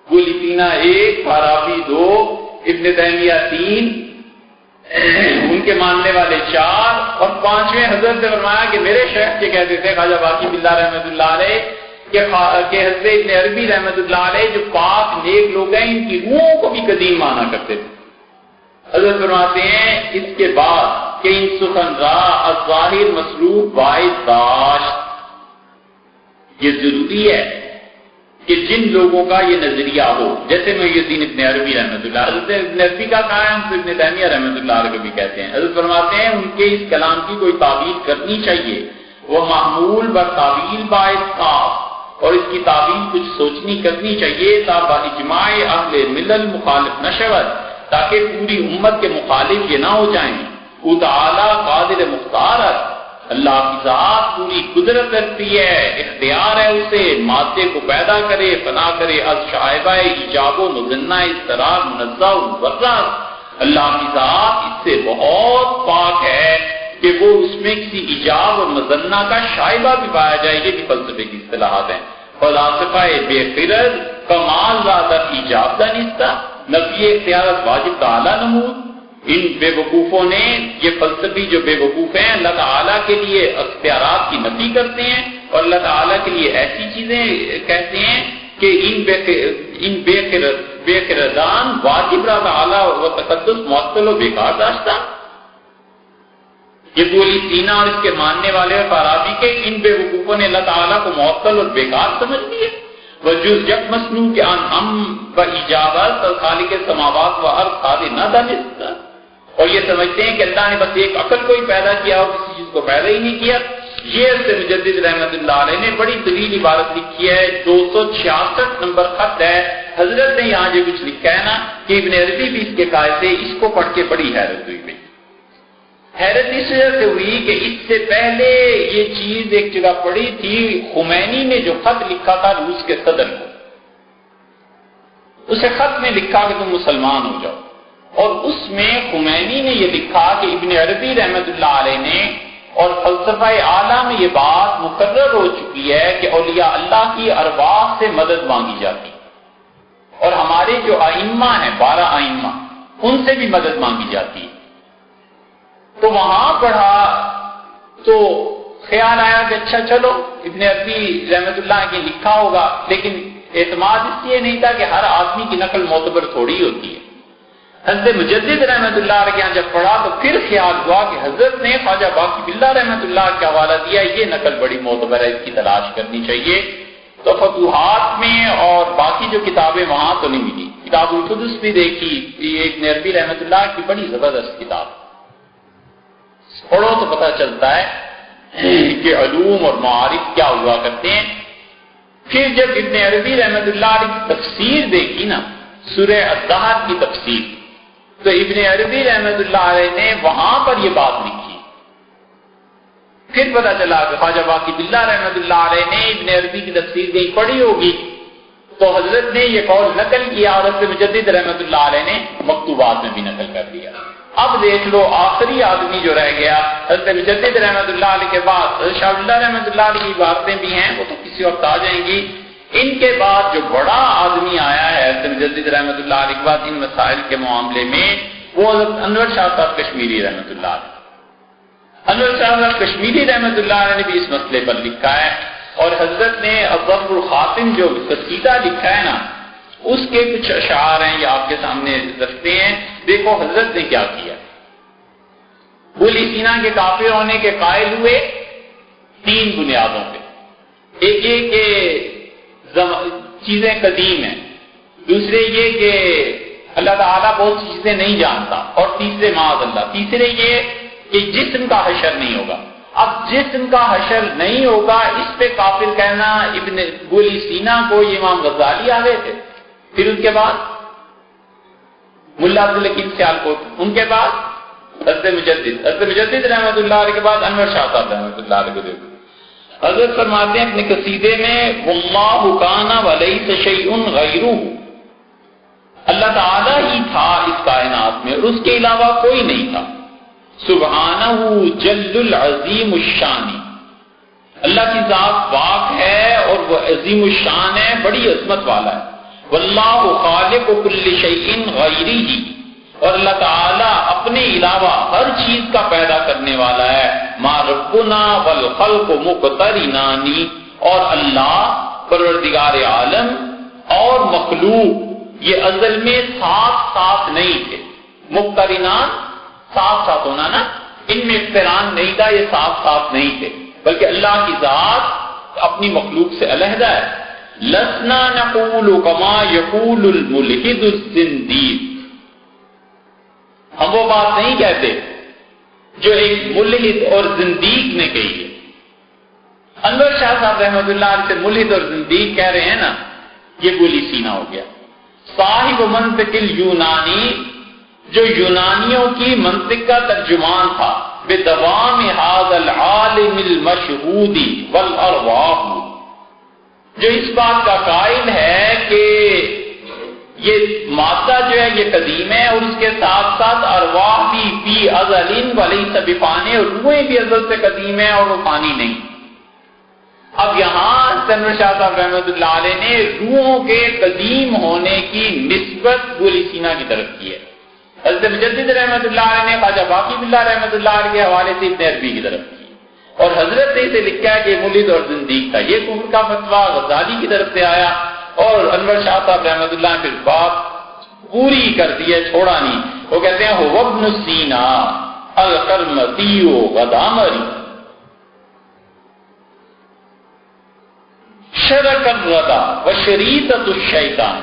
گولی سینا 1، فارابی 2، ابن تیمیہ 3، ان کے ماننے والے 4 اور 5ویں حضرت نے فرمایا کہ میرے شیخ کے کہتے تھے خواجہ باقی باللہ رحمۃ اللہ علیہ کہ حضرت ابن عربی رحمۃ اللہ علیہ جو پاک نیک لوگ ہیں ان کی روحوں کو بھی قدیم مانا کرتے تھے. حضرت فرماتے ہیں اس کے بعد کہ ان سخن را الظاہر مسلوب واحد داشت. یہ ضروری ہے کہ جن لوگوں کا یہ نظریہ ہو، جیسے محی الدین ابن عربی رحمۃ اللہ، حضرت ابن عربی کا کہا ہے ہم تو ابن تیمیہ رحمۃ اللہ علیہ کو بھی کہتے ہیں. حضرت فرماتے ہیں ان کے اس کلام کی کوئی تعویل کرنی چاہیے، وہ معمول بر تعویل باعث خاص، اور اس کی تعویل کچھ سوچنی کرنی چاہیے تا با اجماع اہل ملل مخالف نہ شود، تاکہ پوری امت کے مخالف یہ نہ ہو جائیں. وہ تعالی قادر مختارت، اللہ کی ذات پوری قدرت رکھتی ہے، اختیار ہے اسے مادے کو پیدا کرے فنا کرے از شائبہ ایجاب و مذنہ اضطرار منزہ و مبرر. اللہ کی ذات اس سے بہت پاک ہے کہ وہ اس میں کسی ایجاب اور مذنہ کا شائبہ بھی پایا جائے. یہ بھی فلسفے کی اصطلاحات ہیں. فلاسفہ بے خرد کمال زیادہ ایجاب دانستہ نفی اختیارت واجب تعالی نمود. ان بے وقوفوں نے، یہ فلسفی جو بے وقوف ہیں، اللہ تعالیٰ کے لیے اختیارات کی نفی کرتے ہیں اور اللہ تعالیٰ کے لیے ایسی چیزیں کہتے ہیں کہ ان بے خردان واجب را تعالیٰ و تقدس معطل و بیکار داشتہ. یہ بولی سینا اور اس کے ماننے والے فارابی کے ان بے وقوفوں نے اللہ تعالیٰ کو معطل اور بیکار سمجھ لیے. وجوز یک مصنوع کے انعم و ایجابت اور خالق سماوات و ارض خالق نہ دانستہ، اور یہ سمجھتے ہیں کہ اللہ نے بس ایک عقل کو ہی پیدا کیا اور کسی چیز کو پیدا ہی نہیں کیا. یہ حضرت مجدد رحمۃ اللہ علیہ نے بڑی طویل عبارت لکھی ہے، 266 نمبر خط ہے. حضرت نے یہاں جو کچھ لکھا ہے نا کہ ابن عربی بھی اس کے قائل تھے، اس کو پڑھ کے بڑی حیرت ہوئی. حیرت اس وجہ سے ہوئی کہ اس سے پہلے یہ چیز ایک جگہ پڑھی تھی، خمینی نے جو خط لکھا تھا روس کے صدر کو، اسے خط میں لکھا کہ تم مسلمان ہو جاؤ، اور اس میں خمینی نے یہ لکھا کہ ابن عربی رحمۃ اللہ علیہ نے اور فلسفہ اعلیٰ میں یہ بات مقرر ہو چکی ہے کہ اولیاء اللہ کی ارواح سے مدد مانگی جاتی، اور ہمارے جو ائمہ ہیں 12 ائمہ ان سے بھی مدد مانگی جاتی ہے. تو وہاں پڑھا تو خیال آیا کہ اچھا چلو ابن عربی رحمۃ اللہ نے لکھا ہوگا، لیکن اعتماد اس لیے نہیں تھا کہ ہر آدمی کی نقل معتبر تھوڑی ہوتی ہے. حضرت مجدد رحمۃ اللہ علیہ کے یہاں جب پڑھا تو پھر خیال ہوا کہ حضرت نے خواجہ باقی باللہ رحمۃ اللہ کا حوالہ دیا، یہ نقل بڑی معتبر ہے، اس کی تلاش کرنی چاہیے. تو فتوحات میں اور باقی جو کتابیں وہاں تو نہیں ملی. کتاب القدس بھی دیکھی، یہ ابن عربی رحمۃ اللہ کی بڑی زبردست کتاب، پڑھو تو پتہ چلتا ہے کہ علوم اور معارف کیا ہوا کرتے ہیں. پھر جب ابن عربی رحمۃ اللہ علیہ کی تفسیر دیکھی نا، سورہ الدہر کی تفسیر، تو ابن عربی رحمۃ اللہ علیہ نے وہاں پر یہ بات لکھی. پھر پتہ چلا کہ خواجہ باقی باللہ رحمۃ اللہ علیہ نے ابن عربی کی تفسیر کہیں پڑھی ہوگی، تو حضرت نے یہ قول نقل کیا اور حضرت مجدد رحمۃ اللہ علیہ نے مکتوبات میں بھی نقل کر دیا. اب دیکھ لو آخری آدمی جو رہ گیا حضرت مجدد رحمۃ اللہ علیہ کے بعد حضرت شاہ اللہ رحمۃ اللہ علیہ کی باتیں بھی ہیں، وہ تو کسی وقت آ جائیں گی. ان کے بعد جو بڑا آدمی آیا ہے حضرت مجدد رحمۃ اللہ علیہ کے بعد ان مسائل کے معاملے میں، وہ حضرت انور شاہ صاحب کشمیری رحمۃ اللہ علیہ. انور شاہ صاحب کشمیری رحمۃ اللہ علیہ نے بھی اس مسئلے پر لکھا ہے، اور حضرت نے الظفر الخاتم جو قصیدہ لکھا ہے نا، اس کے کچھ اشعار ہیں، یہ آپ کے سامنے رکھتے ہیں. دیکھو حضرت نے کیا کیا. بولی سینا کے کافر ہونے کے قائل ہوئے 3 بنیادوں پہ. ایک یہ کہ چیزیں قدیم ہیں، دوسرے یہ کہ اللہ تعالیٰ بہت سی چیزیں نہیں جانتا، اور تیسرے معاذ اللہ تیسرے یہ کہ جسم کا حشر نہیں ہوگا. اب جسم کا حشر نہیں ہوگا اس پہ کافر کہنا ابن بولی سینا کو یہ امام غزالی آ گئے تھے، پھر ان کے بعد ملا عبدالحکیم سیالکوٹ، ان کے بعد حضرت مجدد رحمۃ اللہ علیہ کے بعد انور شاہ صاحب رحمۃ اللہ علیہ کو دیکھو. حضرت فرماتے ہیں اپنے قصیدے میں واللہ کان ولیس شیء غیرہ، اللہ تعالیٰ ہی تھا اس کائنات میں اور اس کے علاوہ کوئی نہیں تھا. سبحانہ جل العظیم الشان، اللہ کی ذات پاک ہے اور وہ عظیم الشان ہے، بڑی عظمت والا ہے. واللہ خالق کل شیء غیرہ، اور اللہ تعالی اپنے علاوہ ہر چیز کا پیدا کرنے والا ہے. ما ربنا والخلق مقترنان، اور اللہ پروردگار عالم اور مخلوق یہ ازل میں ساتھ ساتھ نہیں تھے. مقترنان ساتھ ساتھ ہونا نا، ان میں اقتران نہیں تھا، یہ ساتھ ساتھ نہیں تھے، بلکہ اللہ کی ذات اپنی مخلوق سے علیحدہ ہے. لسنا نقول کما یقول الملحد الزندیق، ہم وہ بات نہیں کہتے جو ایک ملحد اور زندیق نے کہی ہے. انور شاہ صاحب رحمۃ اللہ علیہ سے ملحد اور زندیق کہہ رہے ہیں نا، یہ بولی سینہ ہو گیا. صاحب منطق اليونانی، جو یونانیوں کی منطق کا ترجمان تھا، بدوام هذا العالم المشہود والارواح، جو اس بات کا قائل ہے کہ یہ مادہ جو ہے یہ قدیم ہے اور اس کے ساتھ ساتھ ارواح بھی فی ازل ولیس بفانی، اور روحیں بھی ازل سے قدیم ہے اور وہ فانی نہیں. اب یہاں انور شاہ صاحب رحمۃ اللہ علیہ نے روحوں کے قدیم ہونے کی نسبت بولی سینہ کی طرف کی ہے. حضرت مجدد رحمۃ اللہ علیہ نے خواجہ باقی باللہ رحمۃ اللہ علیہ کے حوالے سے ابن عربی کی طرف کی، اور حضرت نے اسے لکھا ہے کہ ملحد اور زندیق تھا. یہ کفر کا فتویٰ غزالی کی طرف سے آیا، اور انور شاہ صاحب رحمۃ اللہ نے پھر بات پوری کر دی ہے، چھوڑا نہیں. وہ کہتے ہیں هو ابن سینا القرمطی غدامری شرک الردى وشریطۃ الشیطان.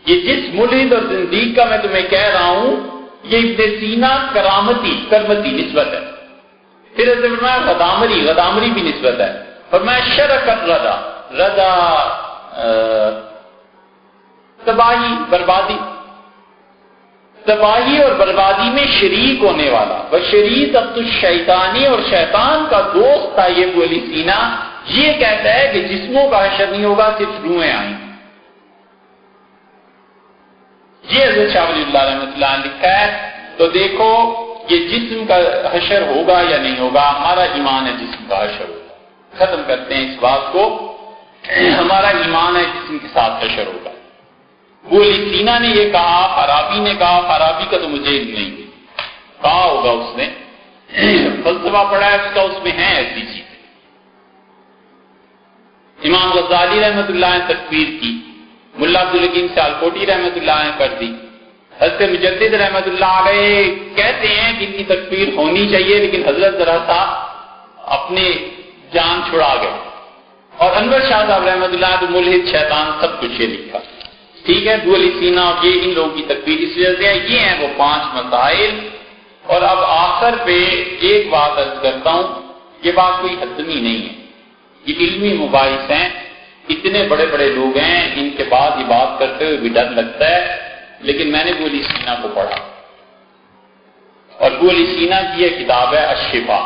یہ جس ملحد اور زندیق کا میں تمہیں کہہ رہا ہوں، یہ ابن سینا کرمتی نسبت ہے. پھر ایسے فرمایا غدامری بھی نسبت ہے. فرمایا شرک الردى، ردا تباہی اور بربادی میں شریک ہونے والا. وشریطۃ الشیطانی، اور شیطان کا دوست تھا یہ بولی سینا. یہ کہتا ہے کہ جسموں کا حشر نہیں ہوگا، صرف روحیں آئیں. یہ حضرت شاہ ولی اللہ رحمۃ اللہ نے لکھا ہے. تو دیکھو یہ جسم کا حشر ہوگا یا نہیں ہوگا، ہمارا ایمان ہے جسم کا حشر ہوگا. ختم کرتے ہیں اس بات کو، ہمارا ایمان ہے جسم کے ساتھ حشر ہوگا. بولی سینا نے یہ کہا، فارابی نے کہا، فارابی کا تو مجھے علم نہیں کہا ہوگا، اس نے فلسفہ پڑھا ہے اس کا، اس میں ہے ایسی چیز. امام غزالی رحمۃ اللہ نے تکفیر کی، ملا عبدالحکیم سیالکوٹی رحمۃ اللہ نے کر دی. حضرت مجدد رحمۃ اللہ علیہ کہتے ہیں کہ ان کی تکفیر ہونی چاہیے، لیکن حضرت ذرا سا اپنے جان چھڑا گئے. اور انور شاہ صاحب رحمۃ اللہ نے ملحد شیطان سب کچھ یہ لکھا. ٹھیک ہے، بولی سینہ اور یہ ان لوگوں کی تکفیر اس وجہ سے ہے. یہ ہیں وہ 5 مسائل. اور اب آخر پہ ایک بات عرض کرتا ہوں، یہ بات کوئی حتمی نہیں ہے، یہ علمی مباحث ہیں. اتنے بڑے بڑے لوگ ہیں، ان کے بعد یہ بات کرتے ہوئے بھی ڈر لگتا ہے. لیکن میں نے بولی سینہ کو پڑھا، اور بولی سینہ کی یہ کتاب ہے الشفا،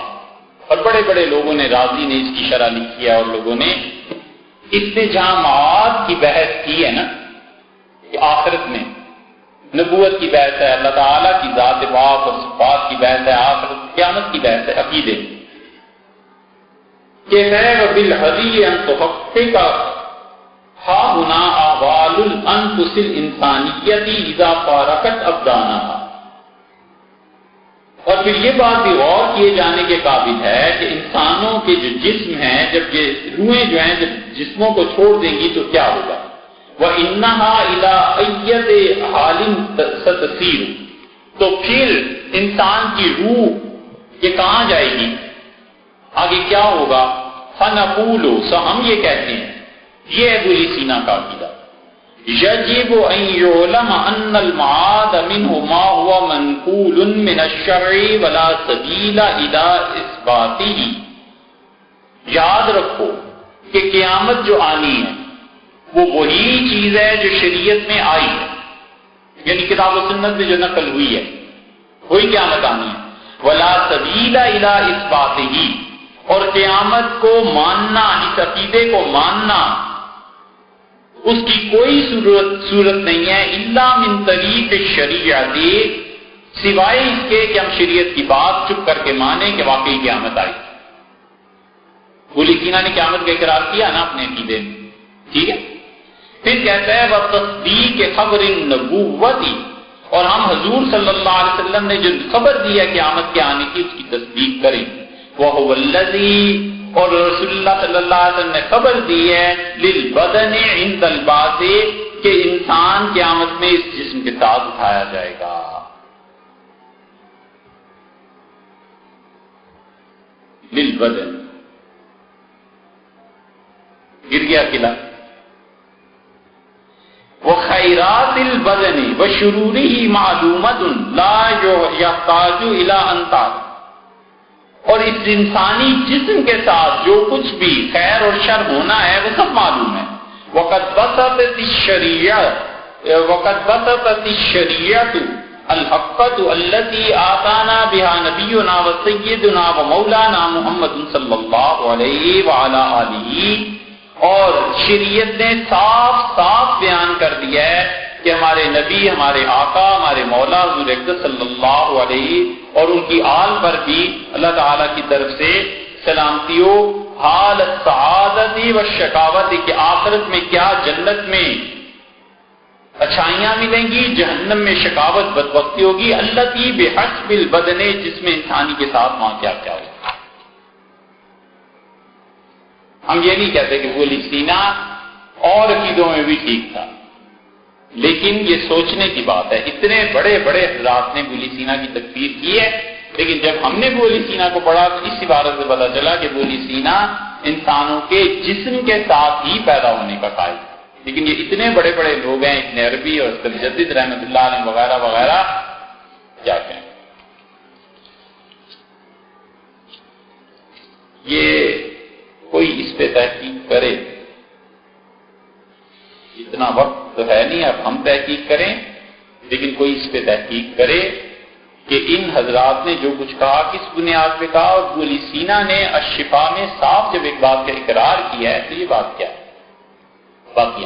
اور بڑے بڑے لوگوں نے، راضی نے اس کی شرح لکھی ہے، اور لوگوں نے اس نے جہاں معاد کی بحث کی ہے نا، کہ آخرت میں نبوت کی بحث ہے، اللہ تعالیٰ کی ذات پاک اور صفات کی بحث ہے، آخرت قیامت کی بحث ہے، عقیدے کہ غیر بالحدی ان تحقق ہا ہنا احوال الانفس الانسانیتی اذا فارقت ابدانها. اور پھر یہ بات بھی غور کیے جانے کے قابل ہے کہ انسانوں کے جو جسم ہیں، جب یہ روحیں جو ہیں جب جسموں کو چھوڑ دیں گی تو کیا ہوگا. وَإِنَّهَا إِلَىٰ أَيَّةِ حَالٍ سَتَسِيرُ. تو پھر انسان کی روح یہ کہاں جائے گی، آگے کیا ہوگا. فَنَقُولُ، سو ہم یہ کہتے ہیں، یہ ہے بولی سینہ کا عقیدہ. يَجِبُ أَن يُعْلَمَ أَنَّ الْمَعَادَ مِنْهُ مَا هُوَ مَنْقُولٌ مِنَ الشَّرْعِ وَلَا سَبِيلَ إِلَىٰ إِثْبَاتِهِ. یاد رکھو کہ قیامت جو آنی ہے وہ وہی چیز ہے جو شریعت میں آئی ہے، یعنی کتاب و سنت میں جو نقل ہوئی ہے وہی قیامت آنی ہے. وَلَا سَبِيلَ إِلَىٰ إِثْبَاتِهِ، اور قیامت کو ماننا، اس عقیدے کو ماننا، اس کی کوئی صورت نہیں ہے الا من طریق الشریعت، سوائے اس کے کہ ہم شریعت کی بات چپ کر کے مانیں کہ واقعی قیامت آئی. بولی سینہ نے قیامت کا اقرار کیا نا اپنے عقیدے میں، ٹھیک ہے. پھر کہتا ہے وَتَصْدِيقِ خَبْرِ النُّبُوَّةِ، اور ہم حضور صلی اللہ علیہ وسلم نے جو خبر دی ہے قیامت کے آنے کی اس کی تصدیق کریں. وَهُوَ الَّذِي اور رسول اللہ صلی اللہ علیہ وسلم نے خبر دی ہے لِلْبَدَنِ عِنْدَ الْبَعْثِ کہ انسان قیامت میں اس جسم کے ساتھ اٹھایا جائے گا. لِلْبَدَنِ گر گیا قلعہ. وَخَيْرَاتِ الْبَدَنِ وَشُرُورِهِ مَعْلُومَةٌ لَا يَحْتَاجُ إِلَىٰ أَن تَعْلَمَ اور اس انسانی جسم کے ساتھ جو کچھ بھی خیر اور شر ہونا ہے وہ سب معلوم ہے. وَقَدْ بَسَطَتِ الشَّرِيعَةُ الْحَقَّةُ الَّتِي آتَانَا بِهَا نَبِيُّنَا وَسَيِّدُنَا وَمَوْلَانَا مُحَمَّدٌ صلی اللہ علیہ وعلی آلہ اور شریعت نے صاف صاف بیان کر دیا ہے کہ ہمارے نبی، ہمارے آقا، ہمارے مولا حضور اقدس صلی اللہ علیہ اور ان کی آل پر بھی اللہ تعالیٰ کی طرف سے سلامتی ہو. حال السعادت والشقاوت کہ آخرت میں کیا جنت میں اچھائیاں ملیں گی، جہنم میں شقاوت بدبختی ہوگی. التی بحسب البدن جس میں انسانی کے ساتھ وہاں کیا کیا ہوگا. ہم یہ نہیں کہتے کہ وہ سینا اور عقیدوں میں بھی ٹھیک تھا، لیکن یہ سوچنے کی بات ہے. اتنے بڑے بڑے حضرات نے بولی سینا کی تکفیر کی ہے، لیکن جب ہم نے بولی سینا کو پڑھا تو اس عبارت سے پتا چلا کہ بولی سینا انسانوں کے جسم کے ساتھ ہی پیدا ہونے کا قائل ہے. لیکن یہ اتنے بڑے بڑے لوگ ہیں، ابن عربی اور مجدد رحمۃ اللہ علیہ وغیرہ وغیرہ، کیا کہیں. یہ کوئی اس پہ تحقیق کرے، اتنا وقت تو ہے نہیں اب ہم تحقیق کریں، لیکن کوئی اس پہ تحقیق کرے کہ ان حضرات نے جو کچھ کہا کس بنیاد پہ کہا، اور بولی سینا نے الشفا میں صاف جب ایک بات کا اقرار کیا ہے تو یہ بات کیا ہے. باقی